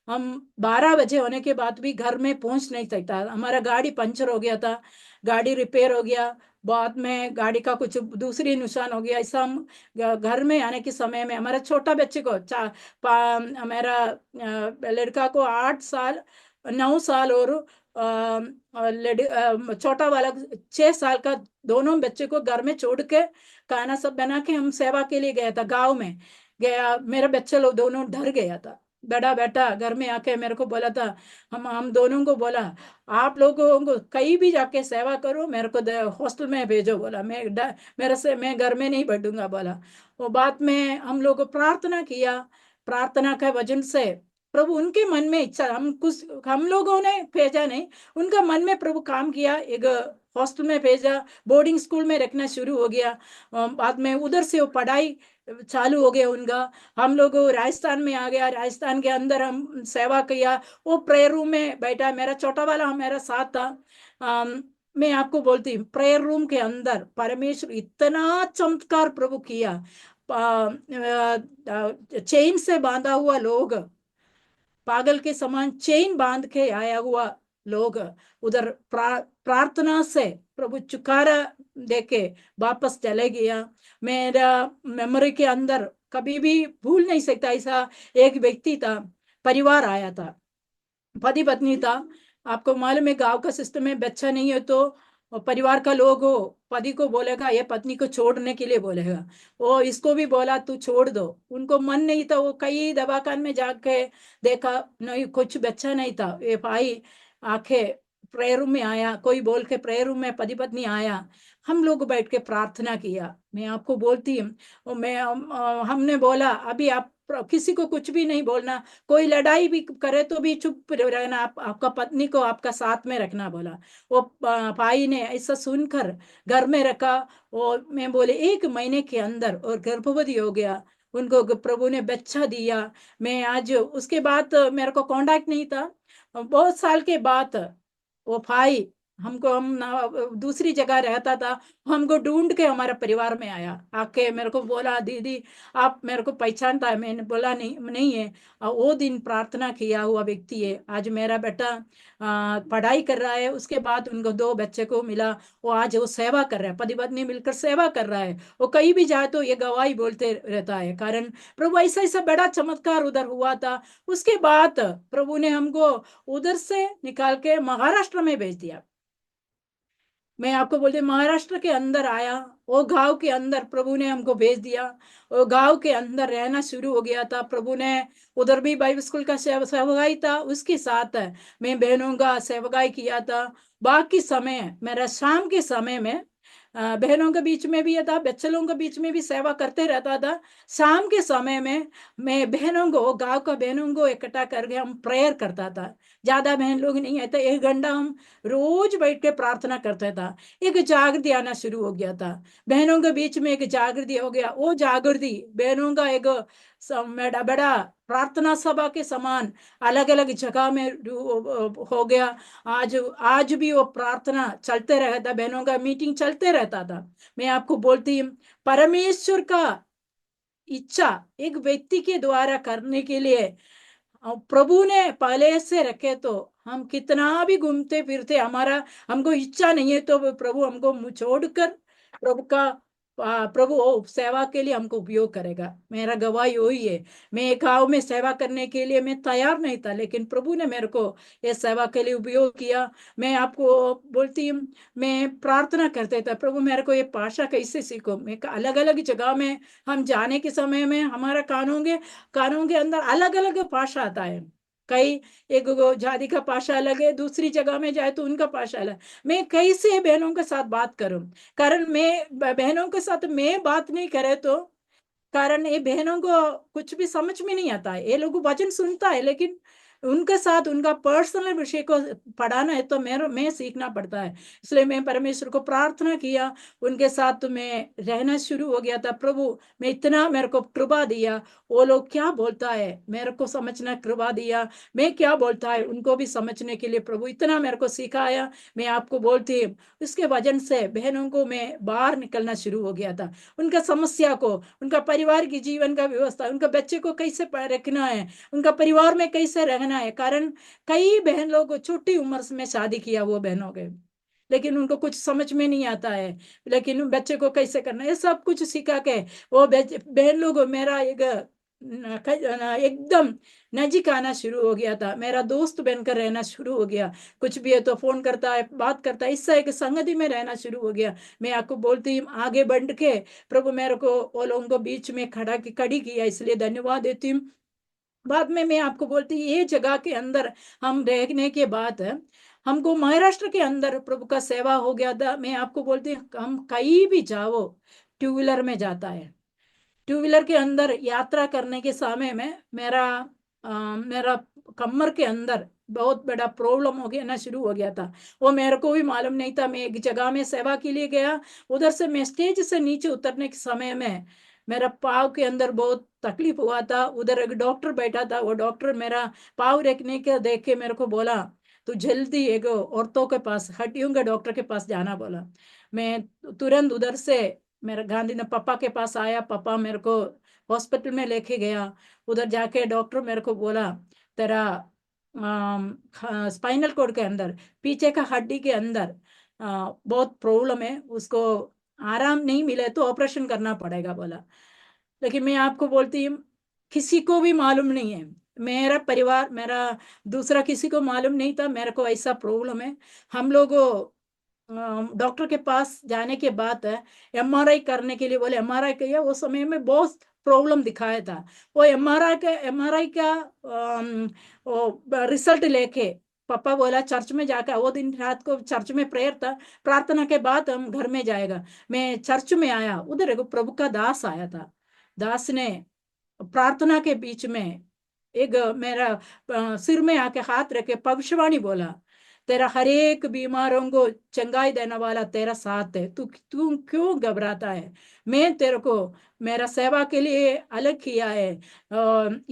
हम 12 बजे होने के बाद भी घर में पहुंच नहीं सकता, हमारा गाड़ी पंचर हो गया था, गाड़ी रिपेयर हो गया, बाद में गाड़ी का कुछ दूसरी नुकसान हो गया। ऐसा हम घर में आने के समय में हमारा छोटा बच्चे को मेरा लड़का को 8 साल 9 साल और छोटा वाला 6 साल का, दोनों बच्चे को घर में छोड़ के खाना सब बना के हम सेवा के लिए गया था, गांव में गया। मेरा बच्चा लोग दोनों डर गया था, बड़ा बेटा घर में आके मेरे को बोला था, हम दोनों को बोला, आप लोगों को कहीं भी जाके सेवा करो, मेरे को हॉस्टल में भेजो बोला, मेरे से मैं घर में नहीं बैठूंगा बोला। वो बात में हम लोग को प्रार्थना किया, प्रार्थना के वजन से प्रभु उनके मन में इच्छा, हम लोगों ने भेजा नहीं, उनका मन में प्रभु काम किया, एक हॉस्टल में भेजा, बोर्डिंग स्कूल में रखना शुरू हो गया। बाद में उधर से वो पढ़ाई चालू हो गया उनका। हम लोग राजस्थान में आ गया, राजस्थान के अंदर हम सेवा किया। वो प्रेयर रूम में बैठा, मेरा छोटा वाला मेरा साथ था। मैं आपको बोलती हूँ, प्रेयर रूम के अंदर परमेश्वर इतना चमत्कार प्रभु किया। चेन से बांधा हुआ लोग, पागल के समान चेन बांध के आया हुआ लोग उधर प्रार्थना से प्रभु चुकारा देके वापस चले गया। मेरा मेमोरी के अंदर कभी भी भूल नहीं सकता, ऐसा एक व्यक्ति था, परिवार आया था, पति पत्नी था। आपको मालूम है गांव का सिस्टम है, बच्चा नहीं है तो परिवार का लोग हो, पति को बोलेगा ये पत्नी को छोड़ने के लिए बोलेगा, वो इसको भी बोला तू छोड़ दो। उनको मन नहीं था, वो कई दवाखान में जाके देखा, नहीं कुछ बच्चा नहीं था। ये भाई आके प्रेयर रूम में आया, कोई बोल के प्रेयर रूम में पति पत्नी आया, हम लोग बैठ के प्रार्थना किया। मैं आपको बोलती हूँ, हमने बोला अभी आप किसी को कुछ भी नहीं बोलना, कोई लड़ाई भी करे तो भी चुप रहना, आपका पत्नी को आपका साथ में रखना बोला। वो भाई ने ऐसा सुनकर घर में रखा। और मैं बोले 1 महीने के अंदर और गर्भवती हो गया, उनको प्रभु ने बच्चा दिया। मैं आज उसके बाद मेरे को कांटेक्ट नहीं था, बहुत साल के बाद वो भाई हमको, दूसरी जगह रहता था, हमको ढूंढ के हमारे परिवार में आया, आके मेरे को बोला दीदी आप मेरे को पहचानता है? मैंने बोला नहीं नहीं है। और वो दिन प्रार्थना किया हुआ व्यक्ति है। आज मेरा बेटा पढ़ाई कर रहा है, उसके बाद उनको 2 बच्चे को मिला, वो आज वो सेवा कर रहा है, पति पत्नी मिलकर सेवा कर रहा है। वो कहीं भी जाए तो ये गवाही बोलते रहता है, कारण प्रभु ऐसा ऐसा बड़ा चमत्कार उधर हुआ था। उसके बाद प्रभु ने हमको उधर से निकाल के महाराष्ट्र में भेज दिया। मैं आपको बोलते महाराष्ट्र के अंदर आया, वो गांव के अंदर प्रभु ने हमको भेज दिया। वो गांव के अंदर रहना शुरू हो गया था प्रभु ने। उधर भी बाइबल स्कूल का सेवकाई था, उसके साथ मैं बहनों का सेवकाई किया था। बाकी समय मेरा शाम के समय में बहनों के बीच में भी था, बच्चे लोगों के बीच में भी सेवा करते रहता था। शाम के समय में मैं बहनों को, गांव का बहनों को इकट्ठा करके हम प्रेयर करता था। ज्यादा बहन लोग नहीं आते, 1 घंटा हम रोज बैठ के प्रार्थना करता था। एक जागृति आना शुरू हो गया था, बहनों के बीच में एक जागृति हो गया। वो जागृति बहनों का एक बड़ा बड़ा प्रार्थना सभा के समान अलग अलग जगह में हो गया। आज आज भी वो प्रार्थना चलते रहता, बहनों का मीटिंग चलते रहता था। मैं आपको बोलती हूँ, परमेश्वर का इच्छा एक व्यक्ति के द्वारा करने के लिए प्रभु ने पहले से रखे तो हम कितना भी घूमते फिरते, हमारा हमको इच्छा नहीं है तो प्रभु हमको मुंह छोड़कर प्रभु का प्रभु सेवा के लिए हमको उपयोग करेगा। मेरा गवाही वही है। मैं गांव में सेवा करने के लिए मैं तैयार नहीं था, लेकिन प्रभु ने मेरे को ये सेवा के लिए उपयोग किया। मैं आपको बोलती हूँ, मैं प्रार्थना करते था प्रभु मेरे को ये भाषा कैसे सीखो। मैं अलग अलग जगह में हम जाने के समय में हमारा कानों के अंदर अलग अलग भाषा आता है। कई एक जाति का भाषा अलग है, दूसरी जगह में जाए तो उनका भाषा अलग। मैं कैसे बहनों के साथ बात करूं, कारण मैं बहनों के साथ मैं बात नहीं करे तो, कारण ये बहनों को कुछ भी समझ में नहीं आता है। ये लोग वचन सुनता है, लेकिन उनके साथ उनका पर्सनल विषय को पढ़ाना है तो मैं सीखना पड़ता है। इसलिए मैं परमेश्वर को प्रार्थना किया, उनके साथ मैं रहना शुरू हो गया था। प्रभु मैं इतना मेरे को कृपा दिया, वो लोग क्या बोलता है मेरे को समझना कृपा दिया, मैं क्या बोलता है उनको भी समझने के लिए प्रभु इतना मेरे को सिखाया। मैं आपको बोलती हूँ, उसके वजन से बहनों को मैं बाहर निकलना शुरू हो गया था। उनका समस्या को, उनका परिवार की जीवन का व्यवस्था, उनका बच्चे को कैसे रखना है, उनका परिवार में कैसे रहना है। कारण कई बहन लोग छोटी उम्र में शादी किया वो बहनों के, लेकिन उनको कुछ समझ में नहीं आता है, लेकिन बच्चे को कैसे करना है सब कुछ सिखा के वो बहन लोग मेरा एक एकदम नजीक आना शुरू हो गया था, मेरा दोस्त बनकर रहना शुरू हो गया। कुछ भी है तो फोन करता है, बात करता है, इससे एक संगति में रहना शुरू हो गया। मैं आपको बोलती हूँ, आगे बढ़ के प्रभु मेरे को वो लोगों को बीच में खड़ी किया, इसलिए धन्यवाद देती हूँ। बाद में मैं आपको बोलती ये जगह के अंदर हम रहने के बाद हमको महाराष्ट्र के अंदर प्रभु का सेवा हो गया था। मैं आपको बोलती हम कहीं भी जाओ, टू व्हीलर में जाता है। टू व्हीलर के अंदर यात्रा करने के समय में मेरा कमर के अंदर बहुत बड़ा प्रॉब्लम हो गया ना, शुरू हो गया था। वो मेरे को भी मालूम नहीं था। मैं एक जगह में सेवा के लिए गया, उधर से मैं स्टेज से नीचे उतरने के समय में मेरा पाँव के अंदर बहुत तकलीफ हुआ था। उधर एक डॉक्टर बैठा था, वो डॉक्टर मेरा पाँव रखने के देख के मेरे को बोला तू जल्दी एक औरतों के पास, हड्डियों के डॉक्टर के पास जाना बोला। मैं तुरंत उधर से मेरे गांधी ने पापा के पास आया, पापा मेरे को हॉस्पिटल में लेके गया। उधर जाके डॉक्टर मेरे को बोला तेरा स्पाइनल कोड के अंदर, पीछे का हड्डी के अंदर बहुत प्रॉब्लम है, उसको आराम नहीं मिले तो ऑपरेशन करना पड़ेगा बोला। लेकिन मैं आपको बोलती हूँ किसी को भी मालूम नहीं है, मेरा परिवार, मेरा दूसरा किसी को मालूम नहीं था मेरे को ऐसा प्रॉब्लम है। हम लोग डॉक्टर के पास जाने के बाद एमआरआई करने के लिए बोले, एमआरआई किया। वो समय में बहुत प्रॉब्लम दिखाया था। वो एमआरआई का वो रिजल्ट लेके पापा बोला चर्च में जाकर, वो दिन रात को चर्च में प्रेयर था, प्रार्थना के बाद हम घर में जाएगा। मैं चर्च में आया, उधर एक प्रभु का दास आया था। दास ने प्रार्थना के बीच में एक मेरा सिर में आके हाथ रखे भविष्यवाणी बोला, तेरा हर एक बीमारों को चंगाई देने वाला तेरा साथ है, तू तू क्यों घबराता है। मैं तेरे को मेरा सेवा के लिए अलग किया है।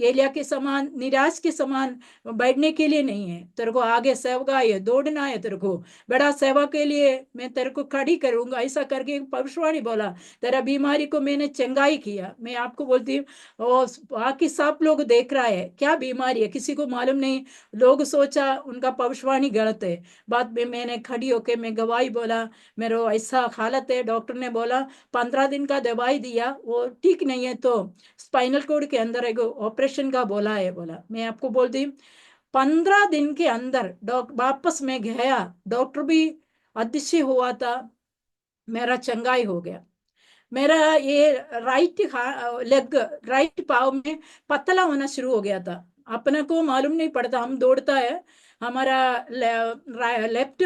एलिया के समान, निराश के समान बैठने के लिए नहीं है, तेरे को आगे सेवा है, दौड़ना है, तेरे को बड़ा सेवा के लिए मैं तेरे को खड़ी करूंगा, ऐसा करके भविष्यवाणी बोला। तेरा बीमारी को मैंने चंगाई किया। मैं आपको बोलती हूँ और बाकी सब लोग देख रहा है क्या बीमारी है, किसी को मालूम नहीं। लोग सोचा उनका भविष्यवाणी गलत है। बाद में मैंने खड़ी होके मैं गवाही बोला, मेरा ऐसा हालत है। डॉक्टर ने बोला 15 दिन का दवाई दिया, वो ठीक नहीं है तो स्पाइनल कोड के अंदर एक ऑपरेशन का बोला है बोला। मैं आपको बोलती हूँ 15 दिन के अंदर वापस में गया, डॉक्टर भी अतिशय हुआ था, मेरा चंगाई हो गया। मेरा ये राइट लेग, राइट पाव में पतला होना शुरू हो गया था। अपने को मालूम नहीं पड़ता, हम दौड़ता है, हमारा लेफ्ट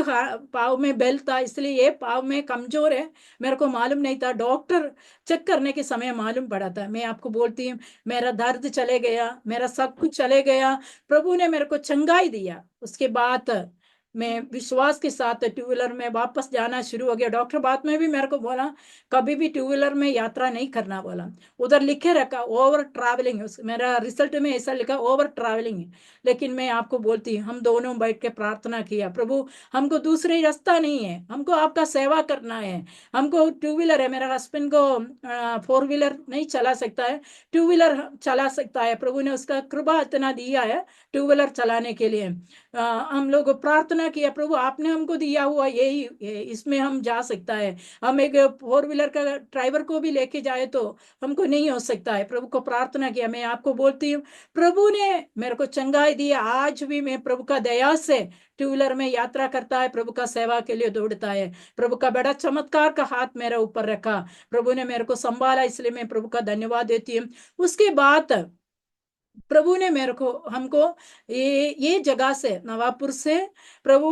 पाव में बेल था, इसलिए ये पाव में कमजोर है। मेरे को मालूम नहीं था, डॉक्टर चेक करने के समय मालूम पड़ा था। मैं आपको बोलती हूँ मेरा दर्द चले गया, मेरा सब कुछ चले गया, प्रभु ने मेरे को चंगाई दिया। उसके बाद मैं विश्वास के साथ टू व्हीलर में वापस जाना शुरू हो गया। डॉक्टर बाद में भी मेरे को बोला कभी भी टू व्हीलर में यात्रा नहीं करना बोला। उधर लिखे रखा ओवर ट्रैवलिंग, मेरा रिजल्ट में ऐसा लिखा ओवर ट्रैवलिंग है। लेकिन मैं आपको बोलती हूँ हम दोनों बैठ के प्रार्थना किया, प्रभु हमको दूसरे रास्ता नहीं है, हमको आपका सेवा करना है। हमको टू व्हीलर है, मेरा हस्बैंड को फोर व्हीलर नहीं चला सकता है, टू व्हीलर चला सकता है। प्रभु ने उसका कृपा इतना दिया है टू व्हीलर चलाने के लिए। हम लोग प्रार्थना किया, प्रभु आपने हमको दिया हुआ यही इसमें हम जा सकता है। हम एक फोर व्हीलर का ड्राइवर को भी लेके जाए तो हमको नहीं हो सकता है। प्रभु को प्रार्थना किया। मैं आपको बोलती हूँ प्रभु ने मेरे को चंगाई दिया। आज भी मैं प्रभु का दया से टू व्हीलर में यात्रा करता है, प्रभु का सेवा के लिए दौड़ता है। प्रभु का बड़ा चमत्कार का हाथ मेरे ऊपर रखा, प्रभु ने मेरे को संभाला, इसलिए मैं प्रभु का धन्यवाद देती हूँ। उसके बाद प्रभु ने मेरे को हमको ये जगह से, नवापुर से प्रभु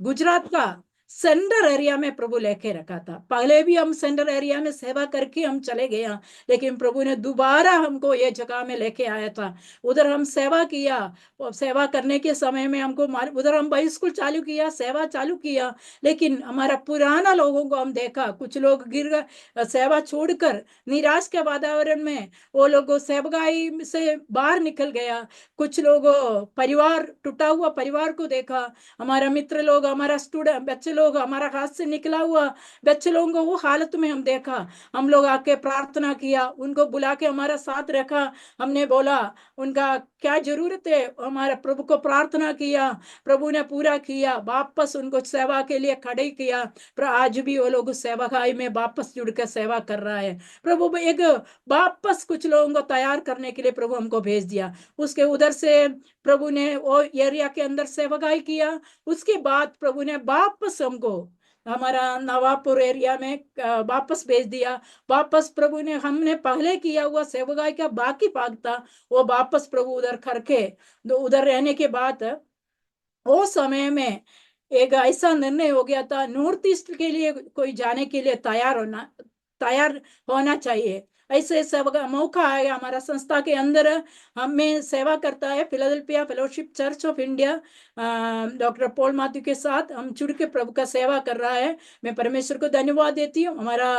गुजरात का सेंटर एरिया में प्रभु लेके रखा था। पहले भी हम सेंटर एरिया में सेवा करके हम चले गए, लेकिन प्रभु ने दोबारा हमको ये जगह में लेके आया था। उधर हम सेवा किया, और सेवा करने के समय में हमको उधर हम बाई स्कूल चालू किया, सेवा चालू किया। लेकिन हमारा पुराना लोगों को हम देखा, कुछ लोग गिर गए, सेवा छोड़कर निराश के वातावरण में वो लोग सेवकाई से बाहर निकल गया। कुछ लोग परिवार, टूटा हुआ परिवार को देखा, हमारा मित्र लोग, हमारा स्टूडेंट बच्चे लोग, हमारा हाथ से निकला हुआ बच्चे लोगों को वो हालत में हम देखा। हम लोग आके प्रार्थना किया, उनको बुला के हमारा साथ रखा। हमने बोला उनका क्या जरूरत है, हमारे प्रभु को प्रार्थना किया, प्रभु ने पूरा किया, वापस उनको सेवा के लिए खड़े किया। पर आज भी वो लोग सेवाकाई में वापस जुड़ कर सेवा कर रहा है। प्रभु एक वापस कुछ लोगों को तैयार करने के लिए प्रभु हमको भेज दिया। उसके उधर से प्रभु ने वो एरिया के अंदर सेवकाई किया। उसके बाद प्रभु ने वापस हमको हमारा नवापुर एरिया में वापस भेज दिया। वापस प्रभु ने हमने पहले किया हुआ सेवकाई का बाकी भाग था, वो वापस प्रभु उधर करके उधर रहने के बाद वो समय में एक ऐसा निर्णय हो गया था, नॉर्थ ईस्ट के लिए कोई जाने के लिए तैयार होना चाहिए। ऐसे सब मौका आएगा हमारा संस्था के अंदर। हमें सेवा करता है Philadelphia fellowship church of India, doctor Paul Matthew के साथ हम जुड़ के प्रभु का सेवा कर रहा है। मैं परमेश्वर को धन्यवाद देती हूँ, हमारा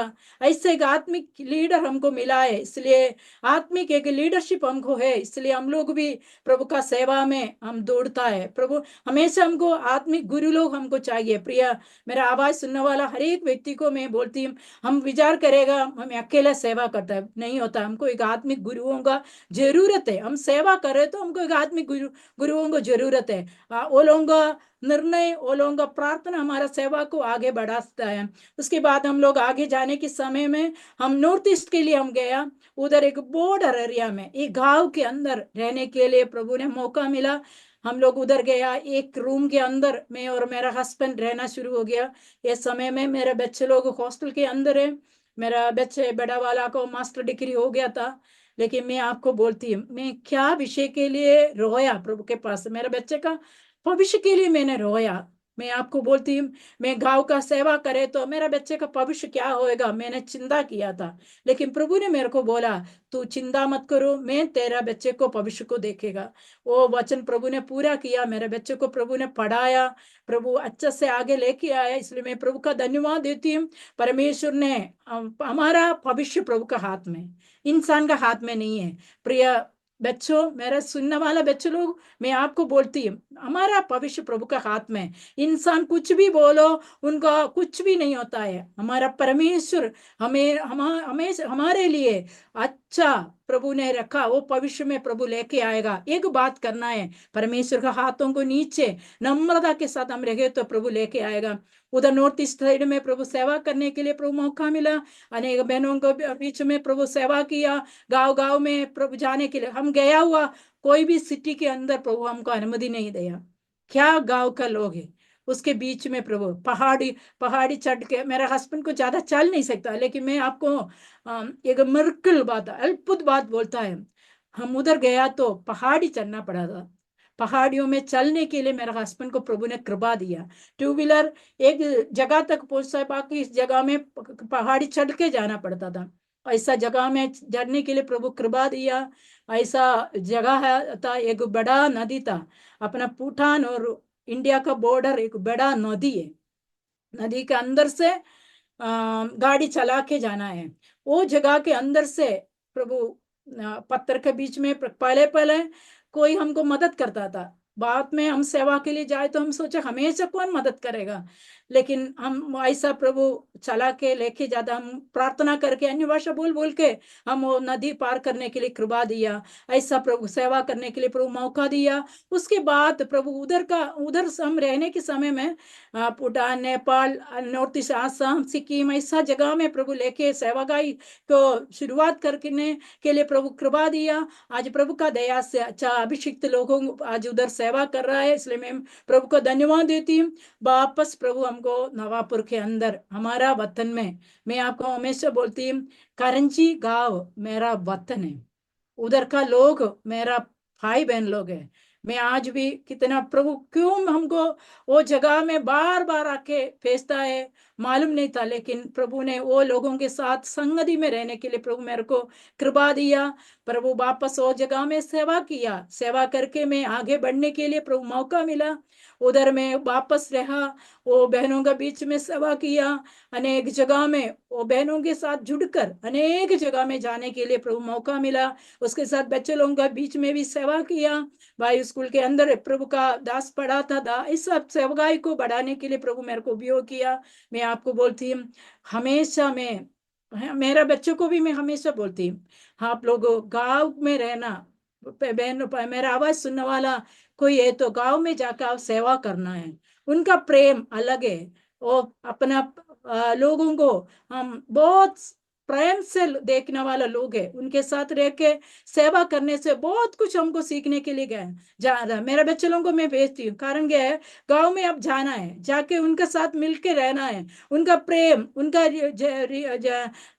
ऐसे एक आत्मिक लीडर हमको मिला है, इसलिए आत्मिक एक लीडरशिप हमको है, इसलिए हम लोग भी प्रभु का सेवा में हम दौड़ता है। प्रभु हमेशा हमको आत्मिक गुरु लोग हमको चाहिए। प्रिय मेरा आवाज सुनने वाला हर एक व्यक्ति को मैं बोलती हूँ, हम विचार करेगा हमें अकेला सेवा करता है, नहीं होता, हमको एक आत्मिक गुरुओं का जरूरत है। हम सेवा कर रहे तो हमको एक आत्मिक गुरुओं को जरूरत है। वो लोगों का निर्णय, वो लोगों का प्रार्थना हमारा सेवा को आगे बढ़ाता है। उसके बाद हम लोग आगे जाने के समय में हम नॉर्थ ईस्ट के लिए हम गया, उधर एक बॉर्डर एरिया में एक गांव के अंदर रहने के लिए प्रभु ने मौका मिला। हम लोग उधर गया, एक रूम के अंदर मैं और मेरा हस्बैंड रहना शुरू हो गया। इस समय में मेरे बच्चे लोग हॉस्टल के अंदर है। मेरा बच्चे बड़ा वाला को मास्टर डिग्री हो गया था, लेकिन मैं आपको बोलती हूँ मैं क्या विषय के लिए रोया प्रभु के पास, मेरे बच्चे का भविष्य के लिए मैंने रोया। मैं आपको बोलती हूँ, मैं गांव का सेवा करे तो मेरा बच्चे का भविष्य क्या होएगा, मैंने चिंता किया था। लेकिन प्रभु ने मेरे को बोला तू चिंता मत करो, मैं तेरा बच्चे को भविष्य को देखेगा। वो वचन प्रभु ने पूरा किया, मेरे बच्चे को प्रभु ने पढ़ाया, प्रभु अच्छे से आगे लेके आया, इसलिए मैं प्रभु का धन्यवाद देती हूँ। परमेश्वर ने हमारा भविष्य प्रभु का हाथ में, इंसान का हाथ में नहीं है। प्रिय बच्चों, मेरा सुनने वाला बच्चे लोग, मैं आपको बोलती हूँ हमारा भविष्य प्रभु का हाथ में। इंसान कुछ भी बोलो, उनका कुछ भी नहीं होता है। हमारा परमेश्वर हमें हमारे लिए अच्छा प्रभु ने रखा, वो भविष्य में प्रभु लेके आएगा। एक बात करना है, परमेश्वर का हाथों को नीचे नम्रता के साथ हम रहे तो प्रभु लेके आएगा। उधर नॉर्थ ईस्ट साइड में प्रभु सेवा करने के लिए प्रभु मौका मिला, अनेक बहनों को बीच में प्रभु सेवा किया। गांव गांव में प्रभु जाने के लिए हम गया हुआ, कोई भी सिटी के अंदर प्रभु हमको अनुमति नहीं दिया। क्या गांव का लोग है उसके बीच में प्रभु, पहाड़ी पहाड़ी चढ़ के, मेरा हस्बैंड को ज्यादा चल नहीं सकता, लेकिन मैं आपको एक मिरेकल बात, अद्भुत बात बोलता है। हम उधर गया तो पहाड़ी चढ़ना पड़ा था। पहाड़ियों में चलने के लिए मेरे हस्बैंड को प्रभु ने कृपा दिया। टू व्हीलर एक जगह तक पहुंचता है, बाकी इस जगह में पहाड़ी चढ़ के जाना पड़ता था। ऐसा जगह में चढ़ने के लिए प्रभु कृपा दिया। ऐसा जगह है था, एक बड़ा नदी था, अपना भूटान और इंडिया का बॉर्डर एक बड़ा नदी है। नदी के अंदर से गाड़ी चला के जाना है। वो जगह के अंदर से प्रभु पत्थर के बीच में पहले पहले कोई हमको मदद करता था। बाद में हम सेवा के लिए जाए तो हम सोचे हमेशा कौन मदद करेगा, लेकिन हम ऐसा प्रभु चला के लेके जाता। हम प्रार्थना करके अन्य भाषा बोल बोल के हम वो नदी पार करने के लिए कृपा दिया। ऐसा प्रभु सेवा करने के लिए प्रभु मौका दिया। उसके बाद प्रभु उधर हम रहने के समय में भूटान, नेपाल, नॉर्थ ईस्ट, आसाम, सिक्किम, ऐसा जगह में प्रभु लेके सेवागाई को शुरुआत करने के लिए प्रभु कृपा दिया। आज प्रभु का दया से अच्छा अभिषिक्त लोगों आज उधर सेवा कर रहा है, इसलिए मैं प्रभु को धन्यवाद देती हूँ। वापस प्रभु हमको नवापुर के अंदर हमारा वतन में, मैं आपको हमेशा बोलती हूँ करंजी गांव मेरा वतन है, उधर का लोग मेरा भाई बहन लोग है। मैं आज भी कितना प्रभु क्यों हमको वो जगह में बार बार आके भेजता है मालूम नहीं था, लेकिन प्रभु ने वो लोगों के साथ संगति में रहने के लिए प्रभु मेरे को कृपा दिया। प्रभु वापस वो जगह में सेवा किया, सेवा करके मैं आगे बढ़ने के लिए प्रभु मौका मिला। उधर में वापस रहा, वो बहनों के बीच में सेवा किया। अनेक जगह में वो बहनों के साथ जुड़कर अनेक जगह में जाने के लिए प्रभु मौका मिला। उसके साथ बच्चे लोगों का बीच में भी सेवा किया। भाई स्कूल के अंदर प्रभु का दास पढ़ाता था। इस सब सेवकाई को बढ़ाने के लिए प्रभु मेरे को उपयोग किया। मैं आपको बोलती हूँ हमेशा मैं मेरा बच्चों को भी मैं हमेशा बोलती हूँ, आप लोग गांव में रहना, बहन मेरा आवाज सुनने वाला कोई है तो गांव में जाकर आप सेवा करना है। उनका प्रेम अलग है, वो अपना लोगों को हम बहुत प्रेम से देखने वाला लोग है, उनके साथ रह के सेवा करने से बहुत कुछ हमको सीखने के लिए गए जा रहा है। मेरे बच्चे लोगों को मैं भेजती हूँ, कारण क्या है, गांव में अब जाना है, जाके उनके साथ मिलके रहना है, उनका प्रेम, उनका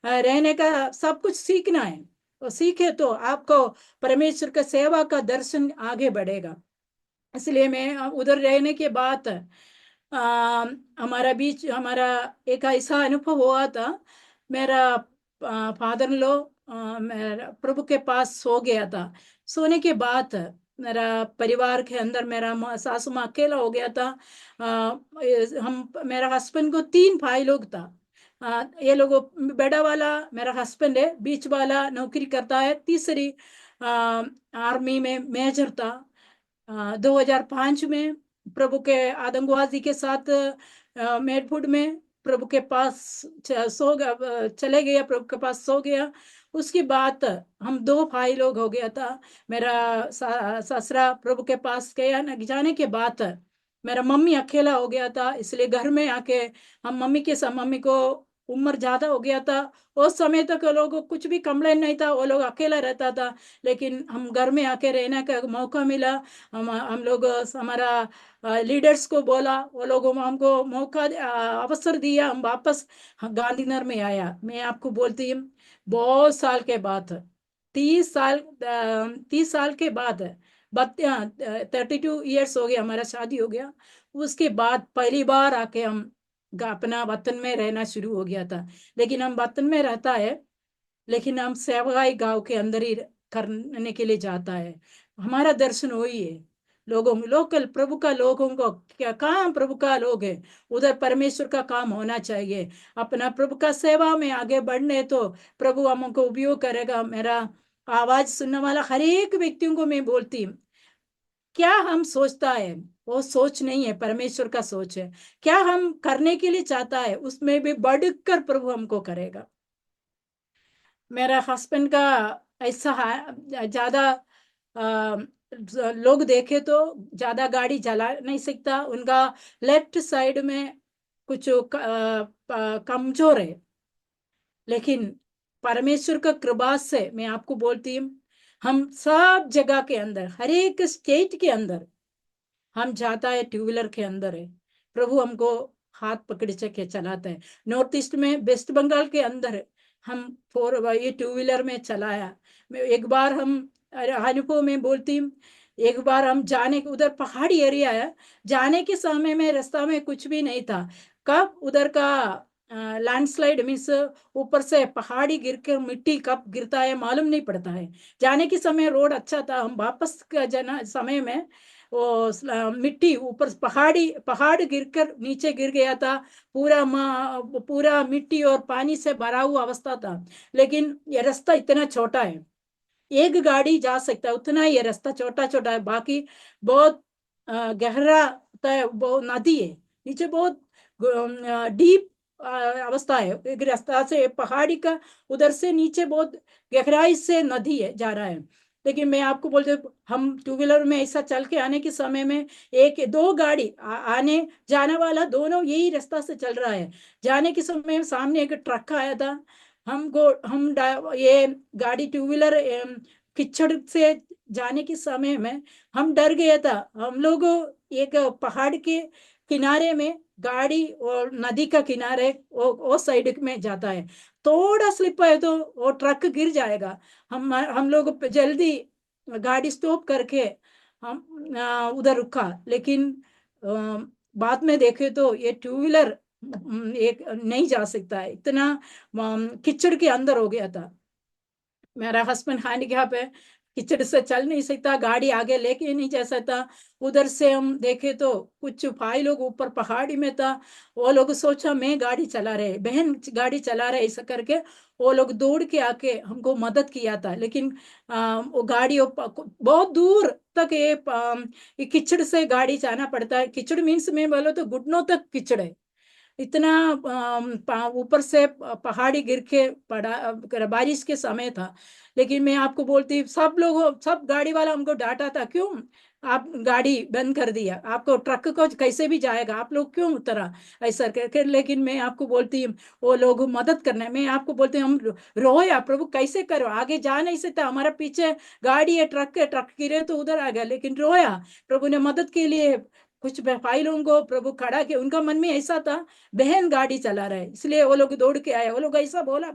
रहने का सब कुछ सीखना है। तो सीखे तो आपको परमेश्वर का सेवा का दर्शन आगे बढ़ेगा। इसलिए मैं उधर रहने के बाद हमारा एक ऐसा अनुभव हुआ था। मेरा फादर लो मेरा प्रभु के पास सो गया था। सोने के बाद मेरा परिवार के अंदर मेरा सासू माँ अकेला हो गया था। हम मेरा हस्बैंड को 3 भाई लोग था। ये लोग, बड़ा वाला मेरा हस्बैंड है, बीच वाला नौकरी करता है, तीसरी आर्मी में मेजर था। 2005 में प्रभु के आतंकवादी के साथ मेडपुर में प्रभु के पास सो गया, चले गया, प्रभु के पास सो गया। उसके बाद हम 2 भाई लोग हो गया था। मेरा ससुरा प्रभु के पास गया, जाने के बाद मेरा मम्मी अकेला हो गया था। इसलिए घर में आके हम मम्मी को उम्र ज्यादा हो गया था। उस समय तक वो लोग को कुछ भी कंप्लेन नहीं था, वो लोग अकेला रहता था। लेकिन हम घर में आके रहने का मौका मिला। हम लोग हमारा लीडर्स को बोला, वो लोगों ने हमको मौका अवसर दिया, हम वापस गांधीनगर में आया। मैं आपको बोलती हूँ, बहुत साल के बाद, 30 साल के बाद, 32 ईयर्स हो गया हमारा शादी हो गया। उसके बाद पहली बार आके हम अपना वतन में रहना शुरू हो गया था। लेकिन हम वतन में रहता है, लेकिन हम सेवाई गांव के अंदर ही करने के लिए जाता है। हमारा दर्शन वही है, लोगों लोकल प्रभु का, लोगों को क्या काम, प्रभु का लोग है, उधर परमेश्वर का काम होना चाहिए। अपना प्रभु का सेवा में आगे बढ़ने तो प्रभु हमको उपयोग करेगा। मेरा आवाज सुनने वाला हर एक व्यक्तियों को मैं बोलती हूँ, क्या हम सोचता है वो सोच नहीं है, परमेश्वर का सोच है। क्या हम करने के लिए चाहता है, उसमें भी बढ़कर प्रभु हमको करेगा। मेरा हस्बैंड का ऐसा ज्यादा लोग देखे तो ज्यादा गाड़ी चला नहीं सकता, उनका लेफ्ट साइड में कुछ कमजोर है। लेकिन परमेश्वर का कृपा से मैं आपको बोलती हूँ, हम सब जगह के अंदर, हर एक स्टेट के अंदर हम जाता है, 2 व्हीलर के अंदर है, प्रभु हमको हाथ पकड़ के चलाता है। नॉर्थ ईस्ट में, वेस्ट बंगाल के अंदर हम ये 2 व्हीलर में चलाया। एक बार हम अनुभव में बोलती हूँ, एक बार हम जाने, उधर पहाड़ी एरिया है, जाने के समय में रास्ता में कुछ भी नहीं था। कब उधर का लैंडस्लाइड मीन्स ऊपर से पहाड़ी गिर के मिट्टी कब गिरता है मालूम नहीं पड़ता है। जाने के समय रोड अच्छा था, हम वापस का जाना समय में वो मिट्टी ऊपर पहाड़ गिरकर नीचे गिर गया था। पूरा मिट्टी और पानी से भरा हुआ अवस्था था। लेकिन ये रास्ता इतना छोटा है, एक गाड़ी जा सकता है, उतना ही ये रास्ता छोटा छोटा है। बाकी बहुत गहरा है, बहुत नदी है नीचे, बहुत डीप अवस्था है। एक रास्ता से पहाड़ी का उधर से नीचे बहुत गहराई से नदी है जा रहा है। लेकिन मैं आपको बोलते, हम 2 व्हीलर में ऐसा चल के आने के समय में एक दो गाड़ी आने जाने वाला दोनों यही रास्ता से चल रहा है। जाने के समय में सामने एक ट्रक आया था। ये गाड़ी 2 व्हीलर कीचड़ से जाने के समय में हम डर गया था। हम लोग एक पहाड़ के किनारे में गाड़ी, और नदी का किनारे वो साइड में जाता है, थोड़ा स्लिप है तो वो ट्रक गिर जाएगा। हम लोग जल्दी गाड़ी स्टॉप करके हम उधर रुका। लेकिन बाद में देखे तो ये 2 व्हीलर एक नहीं जा सकता है, इतना कीचड़ के अंदर हो गया था। मेरा हस्बैंड हैंडीकैप है, कीचड़ से चल नहीं सकता, गाड़ी आगे लेके नहीं जा सकता। उधर से हम देखे तो कुछ भाई लोग ऊपर पहाड़ी में था, वो लोग सोचा मैं गाड़ी चला रहे, बहन गाड़ी चला रहे, ऐसा करके वो लोग दौड़ के आके हमको मदद किया था। लेकिन वो गाड़ी बहुत दूर तक ये कीचड़ से गाड़ी जाना पड़ता है। कीचड़ मीन्स में बोलो तो घुटनों तक कीचड़ है। इतना ऊपर से पहाड़ी गिर के पड़ा, बारिश के समय था। लेकिन मैं आपको बोलती, सब लोग, सब गाड़ी वाला हमको डांटा था, क्यों आप गाड़ी बंद कर दिया, आपको ट्रक को कैसे भी जाएगा, आप लोग क्यों उतरा ऐसा करके। लेकिन मैं आपको बोलती हूँ, वो लोग मदद करना है। मैं आपको बोलती हूँ, हम रोया, प्रभु कैसे करो, आगे जा नहीं सकता, हमारा पीछे गाड़ी है, ट्रक गिरे तो उधर आ गया, लेकिन रोया। प्रभु ने मदद के लिए कुछ भाई लोगों को प्रभु खड़ा के, उनका मन में ऐसा था, बहन गाड़ी चला रहे इसलिए वो लोग दौड़ के आए। वो लोग ऐसा बोला,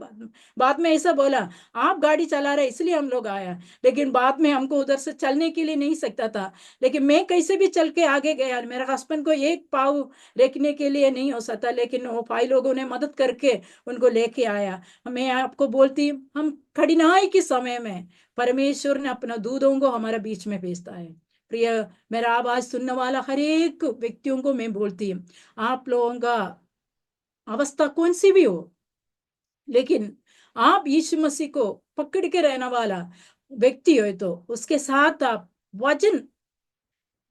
बाद में ऐसा बोला, आप गाड़ी चला रहे इसलिए हम लोग आया, लेकिन बाद में हमको उधर से चलने के लिए नहीं सकता था। लेकिन मैं कैसे भी चल के आगे गया, मेरे हस्बैंड को एक पाव रखने के लिए नहीं हो सकता, लेकिन वो भाई लोगों ने मदद करके उनको लेके आया। मैं आपको बोलती, हम कठिनाई के समय में परमेश्वर ने अपना दूतों को हमारे बीच में भेजता है। प्रिय, मेरा आवाज सुनने वाला हर एक व्यक्तियों को मैं बोलती हूँ, आप लोगों का अवस्था कौन सी भी हो, लेकिन आप यीशु मसीह को पकड़ के रहने वाला व्यक्ति हो तो उसके साथ आप वचन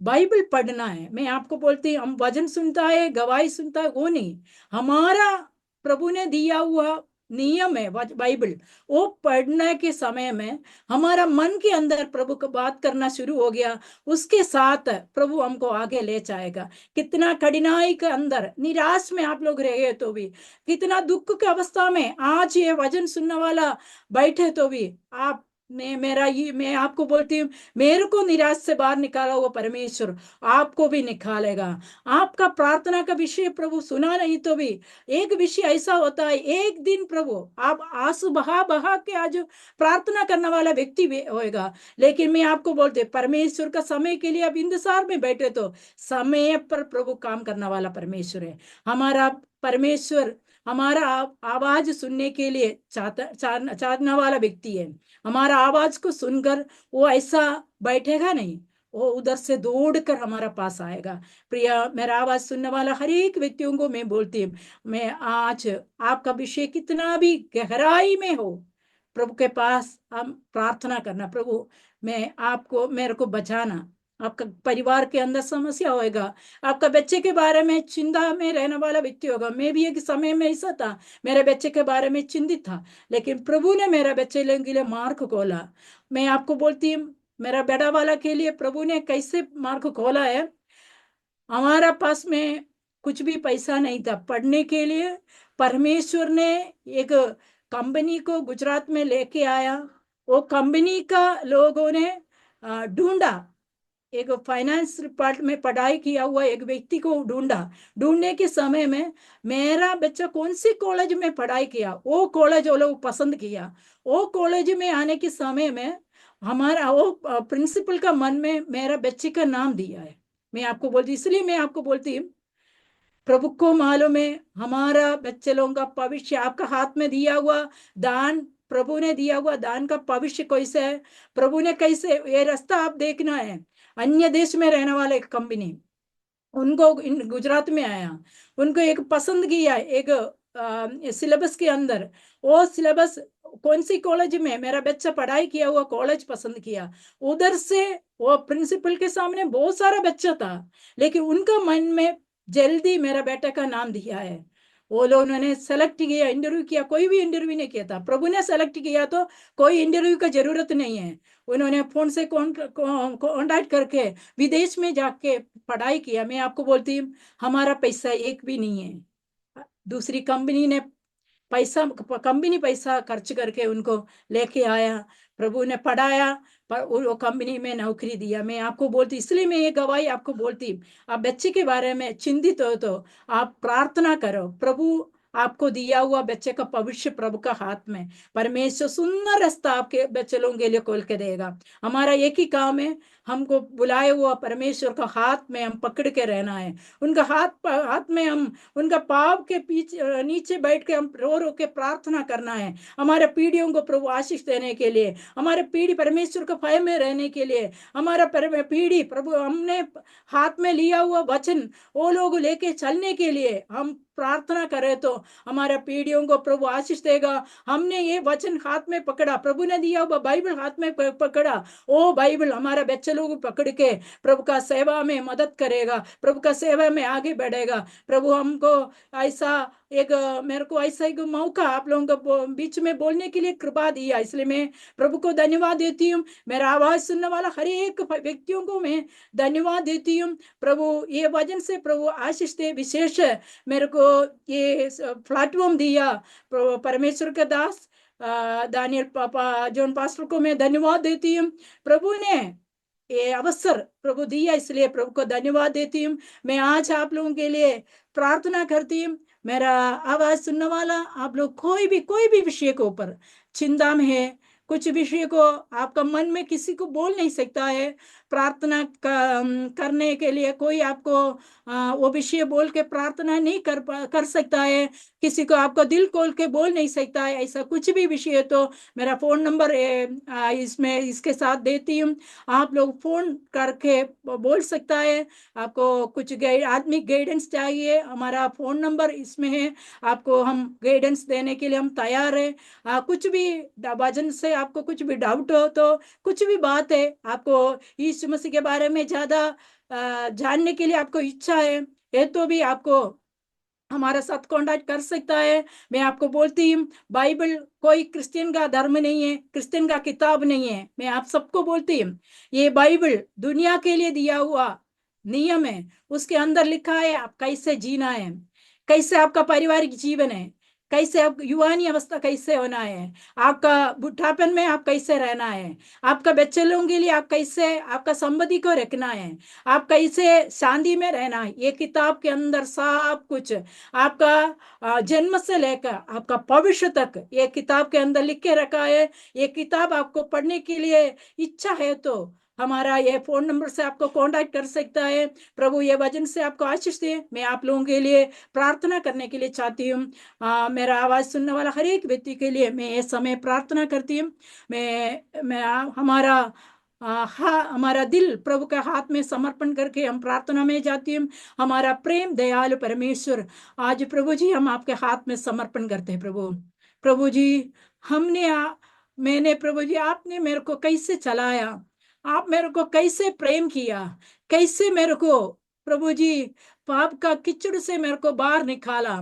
बाइबल पढ़ना है। मैं आपको बोलती हूँ, हम वचन सुनता है, गवाही सुनता है, वो नहीं, हमारा प्रभु ने दिया हुआ नियम है बाइबल, वो पढ़ने के समय में हमारा मन के अंदर प्रभु को बात करना शुरू हो गया, उसके साथ प्रभु हमको आगे ले जाएगा। कितना कठिनाई के अंदर, निराश में आप लोग रहे तो भी, कितना दुख की अवस्था में आज ये वचन सुनने वाला बैठे तो भी, आप मैं आपको बोलती हूँ, मेरे को निराश से बाहर निकाला हुआ परमेश्वर आपको भी निकालेगा। आपका प्रार्थना का विषय प्रभु सुना नहीं तो भी, एक विषय ऐसा होता है, एक दिन प्रभु आप आंसू बहा बहा के आज प्रार्थना करने वाला व्यक्ति भी होएगा। लेकिन मैं आपको बोलते, परमेश्वर का समय के लिए आप इंतजार में बैठे तो समय पर प्रभु काम करने वाला परमेश्वर है। हमारा परमेश्वर हमारा आवाज सुनने के लिए चाहने वाला व्यक्ति है। हमारा आवाज को सुनकर वो ऐसा बैठेगा नहीं, वो उधर से दौड़ कर हमारा पास आएगा। प्रिय, मेरा आवाज सुनने वाला हर एक व्यक्तियों को मैं बोलती हूँ, मैं आज आपका विषय कितना भी गहराई में हो, प्रभु के पास हम प्रार्थना करना, प्रभु मैं आपको, मेरे को बचाना। आपका परिवार के अंदर समस्या होएगा, आपका बच्चे के बारे में चिंता में रहने वाला व्यक्ति होगा। मैं भी एक समय में ऐसा था, मेरे बच्चे के बारे में चिंतित था, लेकिन प्रभु ने मेरा बच्चे के लिए मार्ग खोला। मैं आपको बोलती हूँ, मेरा बेटा वाला के लिए प्रभु ने कैसे मार्ग खोला है। हमारा पास में कुछ भी पैसा नहीं था पढ़ने के लिए, परमेश्वर ने एक कंपनी को गुजरात में लेके आया। वो कंपनी का लोगों ने ढूंढा, एक फाइनेंस डिपार्टमेंट में पढ़ाई किया हुआ एक व्यक्ति को ढूंढा। ढूंढने के समय में मेरा बच्चा कौन सी कॉलेज में पढ़ाई किया, वो कॉलेज वो लोग पसंद किया। वो कॉलेज में आने के समय में हमारा वो प्रिंसिपल का मन में मेरा बच्चे का नाम दिया है। मैं आपको बोलती, इसलिए मैं आपको बोलती हूँ, प्रभु को मालूम है हमारा बच्चे लोगों का भविष्य आपका हाथ में दिया हुआ दान, प्रभु ने दिया हुआ दान का भविष्य कैसे है, प्रभु ने कैसे, ये रास्ता आप देखना है। अन्य देश में रहने वाले एक कंपनी, उनको गुजरात में आया, उनको एक पसंद किया एक सिलेबस के अंदर, वो सिलेबस कौन सी कॉलेज में मेरा बच्चा पढ़ाई किया हुआ कॉलेज पसंद किया। उधर से वो प्रिंसिपल के सामने बहुत सारा बच्चा था, लेकिन उनका मन में जल्दी मेरा बेटा का नाम दिया है। वो लोग उन्होंने सेलेक्ट किया, इंटरव्यू किया, कोई भी इंटरव्यू नहीं किया था, प्रभु ने सेलेक्ट किया तो कोई इंटरव्यू का जरूरत नहीं है। उन्होंने फोन से कॉन्टैक्ट करके विदेश में जाके पढ़ाई किया। मैं आपको बोलती हूँ, हमारा पैसा एक भी नहीं है, दूसरी कंपनी ने पैसा, कंपनी पैसा खर्च करके उनको लेके आया, प्रभु ने पढ़ाया, पर वो कंपनी में नौकरी दिया। मैं आपको बोलती, इसलिए मैं ये गवाही आपको बोलती, आप बच्चे के बारे में चिंतित हो तो आप प्रार्थना करो, प्रभु आपको दिया हुआ बच्चे का भविष्य प्रभु का हाथ में, परमेश्वर सुंदर रास्ता आपके बच्चे लोगों के लिए खोल के देगा। हमारा एक ही काम है, हमको बुलाए हुआ परमेश्वर का हाथ में हम पकड़ के रहना है। उनका हाथ में हम उनका पाव के पीछे नीचे बैठ के हम रो रो के प्रार्थना करना है, हमारे पीढ़ियों को प्रभु आशीष देने के लिए, हमारे पीढ़ी परमेश्वर के भय में रहने के लिए, हमारा पीढ़ी प्रभु हमने हाथ में लिया हुआ वचन वो लोग लेके चलने के लिए हम प्रार्थना करें तो हमारे पीढ़ियों को प्रभु आशीष देगा। हमने ये वचन हाथ में पकड़ा, प्रभु ने दिया वो बाइबल हाथ में पकड़ा, वो बाइबल हमारे बच्चे लोग पकड़ के प्रभु का सेवा में मदद करेगा, प्रभु का सेवा में आगे बढ़ेगा। प्रभु हमको ऐसा एक मेरे को ऐसा एक मौका आप लोगों को बीच में बोलने के लिए कृपा दिया, इसलिए मैं प्रभु को धन्यवाद देती हूँ। मेरा आवाज सुनने वाला हर एक व्यक्तियों को मैं धन्यवाद देती हूँ। प्रभु ये वचन से प्रभु आशीष दे। विशेष मेरे को ये प्लेटफॉर्म दिया परमेश्वर के दास दानियल पापा जॉन पास्टर को मैं धन्यवाद देती हूँ। प्रभु ने ये अवसर प्रभु दिया, इसलिए प्रभु को धन्यवाद देती हूँ। मैं आज आप लोगों के लिए प्रार्थना करती हूँ। मेरा आवाज सुनने वाला आप लोग कोई भी विषय के ऊपर चिंता में है, कुछ विषय को आपका मन में किसी को बोल नहीं सकता है, प्रार्थना करने के लिए कोई आपको वो विषय बोल के प्रार्थना नहीं कर सकता है, किसी को आपको दिल खोल के बोल नहीं सकता है, ऐसा कुछ भी विषय है तो मेरा फोन नंबर इसमें इसके साथ देती हूँ। आप लोग फोन करके बोल सकता है। आपको कुछ आत्मिक गाइडेंस चाहिए, हमारा फोन नंबर इसमें है, आपको हम गाइडेंस देने के लिए हम तैयार है। कुछ भी वजन से आपको कुछ भी डाउट हो तो कुछ भी बात है, आपको यीशु मसीह के बारे में ज्यादा जानने के लिए आपको इच्छा है ये तो भी आपको हमारा साथ कांटेक्ट कर सकता है। मैं आपको बोलती हूँ बाइबल कोई क्रिश्चियन का धर्म नहीं है, क्रिश्चियन का किताब नहीं है। मैं आप सबको बोलती हूँ ये बाइबल दुनिया के लिए दिया हुआ नियम है, उसके अंदर लिखा है आप कैसे जीना है, कैसे आपका पारिवारिक जीवन है, कैसे आप युवानी अवस्था कैसे होना है, आपका बुढ़ापन में आप कैसे रहना है, आपका बच्चे लोगों के लिए आप कैसे आपका संबंधी को रखना है, आप कैसे शांति में रहना है। ये किताब के अंदर सब कुछ आपका जन्म से लेकर आपका भविष्य तक ये किताब के अंदर लिख के रखा है। ये किताब आपको पढ़ने के लिए इच्छा है तो हमारा ये फोन नंबर से आपको कांटेक्ट कर सकता है। प्रभु ये वचन से आपको आशीष दे। मैं आप लोगों के लिए प्रार्थना करने के लिए चाहती हूँ। मेरा आवाज सुनने वाला हर एक व्यक्ति के लिए मैं ये समय प्रार्थना करती हूँ। मैं हमारा दिल प्रभु के हाथ में समर्पण करके हम प्रार्थना में जाती हूँ। हमारा प्रेम दयालु परमेश्वर, आज प्रभु जी हम आपके हाथ में समर्पण करते हैं। प्रभु जी मैंने प्रभु जी आपने मेरे को कैसे चलाया, आप मेरे को कैसे प्रेम किया, कैसे मेरे को प्रभु जी पाप का कीचड़ से मेरे को बाहर निकाला,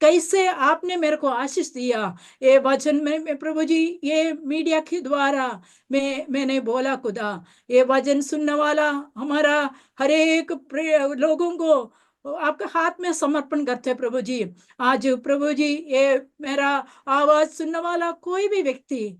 कैसे आपने मेरे को आशीष दिया। ये वचन में प्रभु जी ये मीडिया के द्वारा मैंने बोला खुदा, ये वचन सुनने वाला हमारा हर एक लोगों को आपके हाथ में समर्पण करते प्रभु जी। आज प्रभु जी ये मेरा आवाज सुनने वाला कोई भी व्यक्ति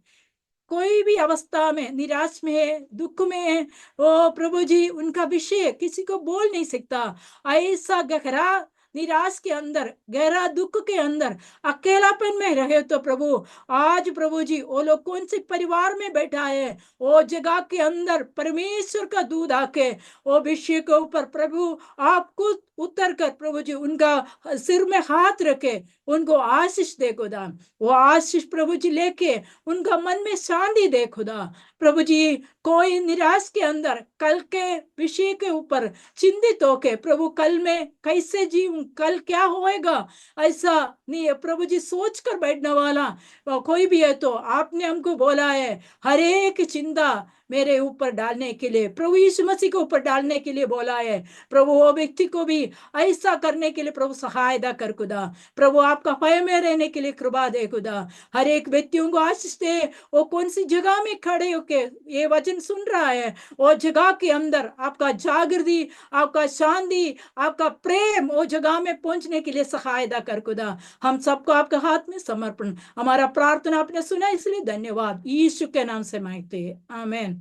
कोई भी अवस्था में निराश में है, दुख में है, ओ प्रभु जी उनका विषय किसी को बोल नहीं सकता। ऐसा गहरा निराश के अंदर, गहरा दुख के अंदर, अकेलापन में रहे तो प्रभु आज प्रभु जी वो लोग कौन से परिवार में बैठा है, वो जगह के अंदर परमेश्वर का दूध आके वो विषय के ऊपर प्रभु आपको उतर कर प्रभु जी उनका सिर में हाथ रखे उनको आशीष दे खुदा। वो आशीष प्रभु जी लेके उनका मन में शांति दे खुदा। प्रभु जी कोई निराश के अंदर कल के विषय के ऊपर चिंतित होके प्रभु कल में कैसे जीऊं, कल क्या होएगा, ऐसा नहीं प्रभु जी सोच कर बैठने वाला कोई भी है तो आपने हमको बोला है हर एक चिंता मेरे ऊपर डालने के लिए, प्रभु यीशु मसीह के ऊपर डालने के लिए बोला है। प्रभु वो व्यक्ति को भी ऐसा करने के लिए प्रभु सहायता कर खुदा। प्रभु आपका भय में रहने के लिए कृपा दे खुदा। हर एक व्यक्तियों को आशीष दे। वो कौन सी जगह में खड़े होके ये वचन सुन रहा है, वो जगह के अंदर आपका जागृति, आपका शांति, आपका प्रेम वो जगह में पहुंचने के लिए सहायता कर खुदा। हम सबको आपके हाथ में समर्पण। हमारा प्रार्थना आपने सुना इसलिए धन्यवाद। यीशु के नाम से मांगते हैं, आमीन।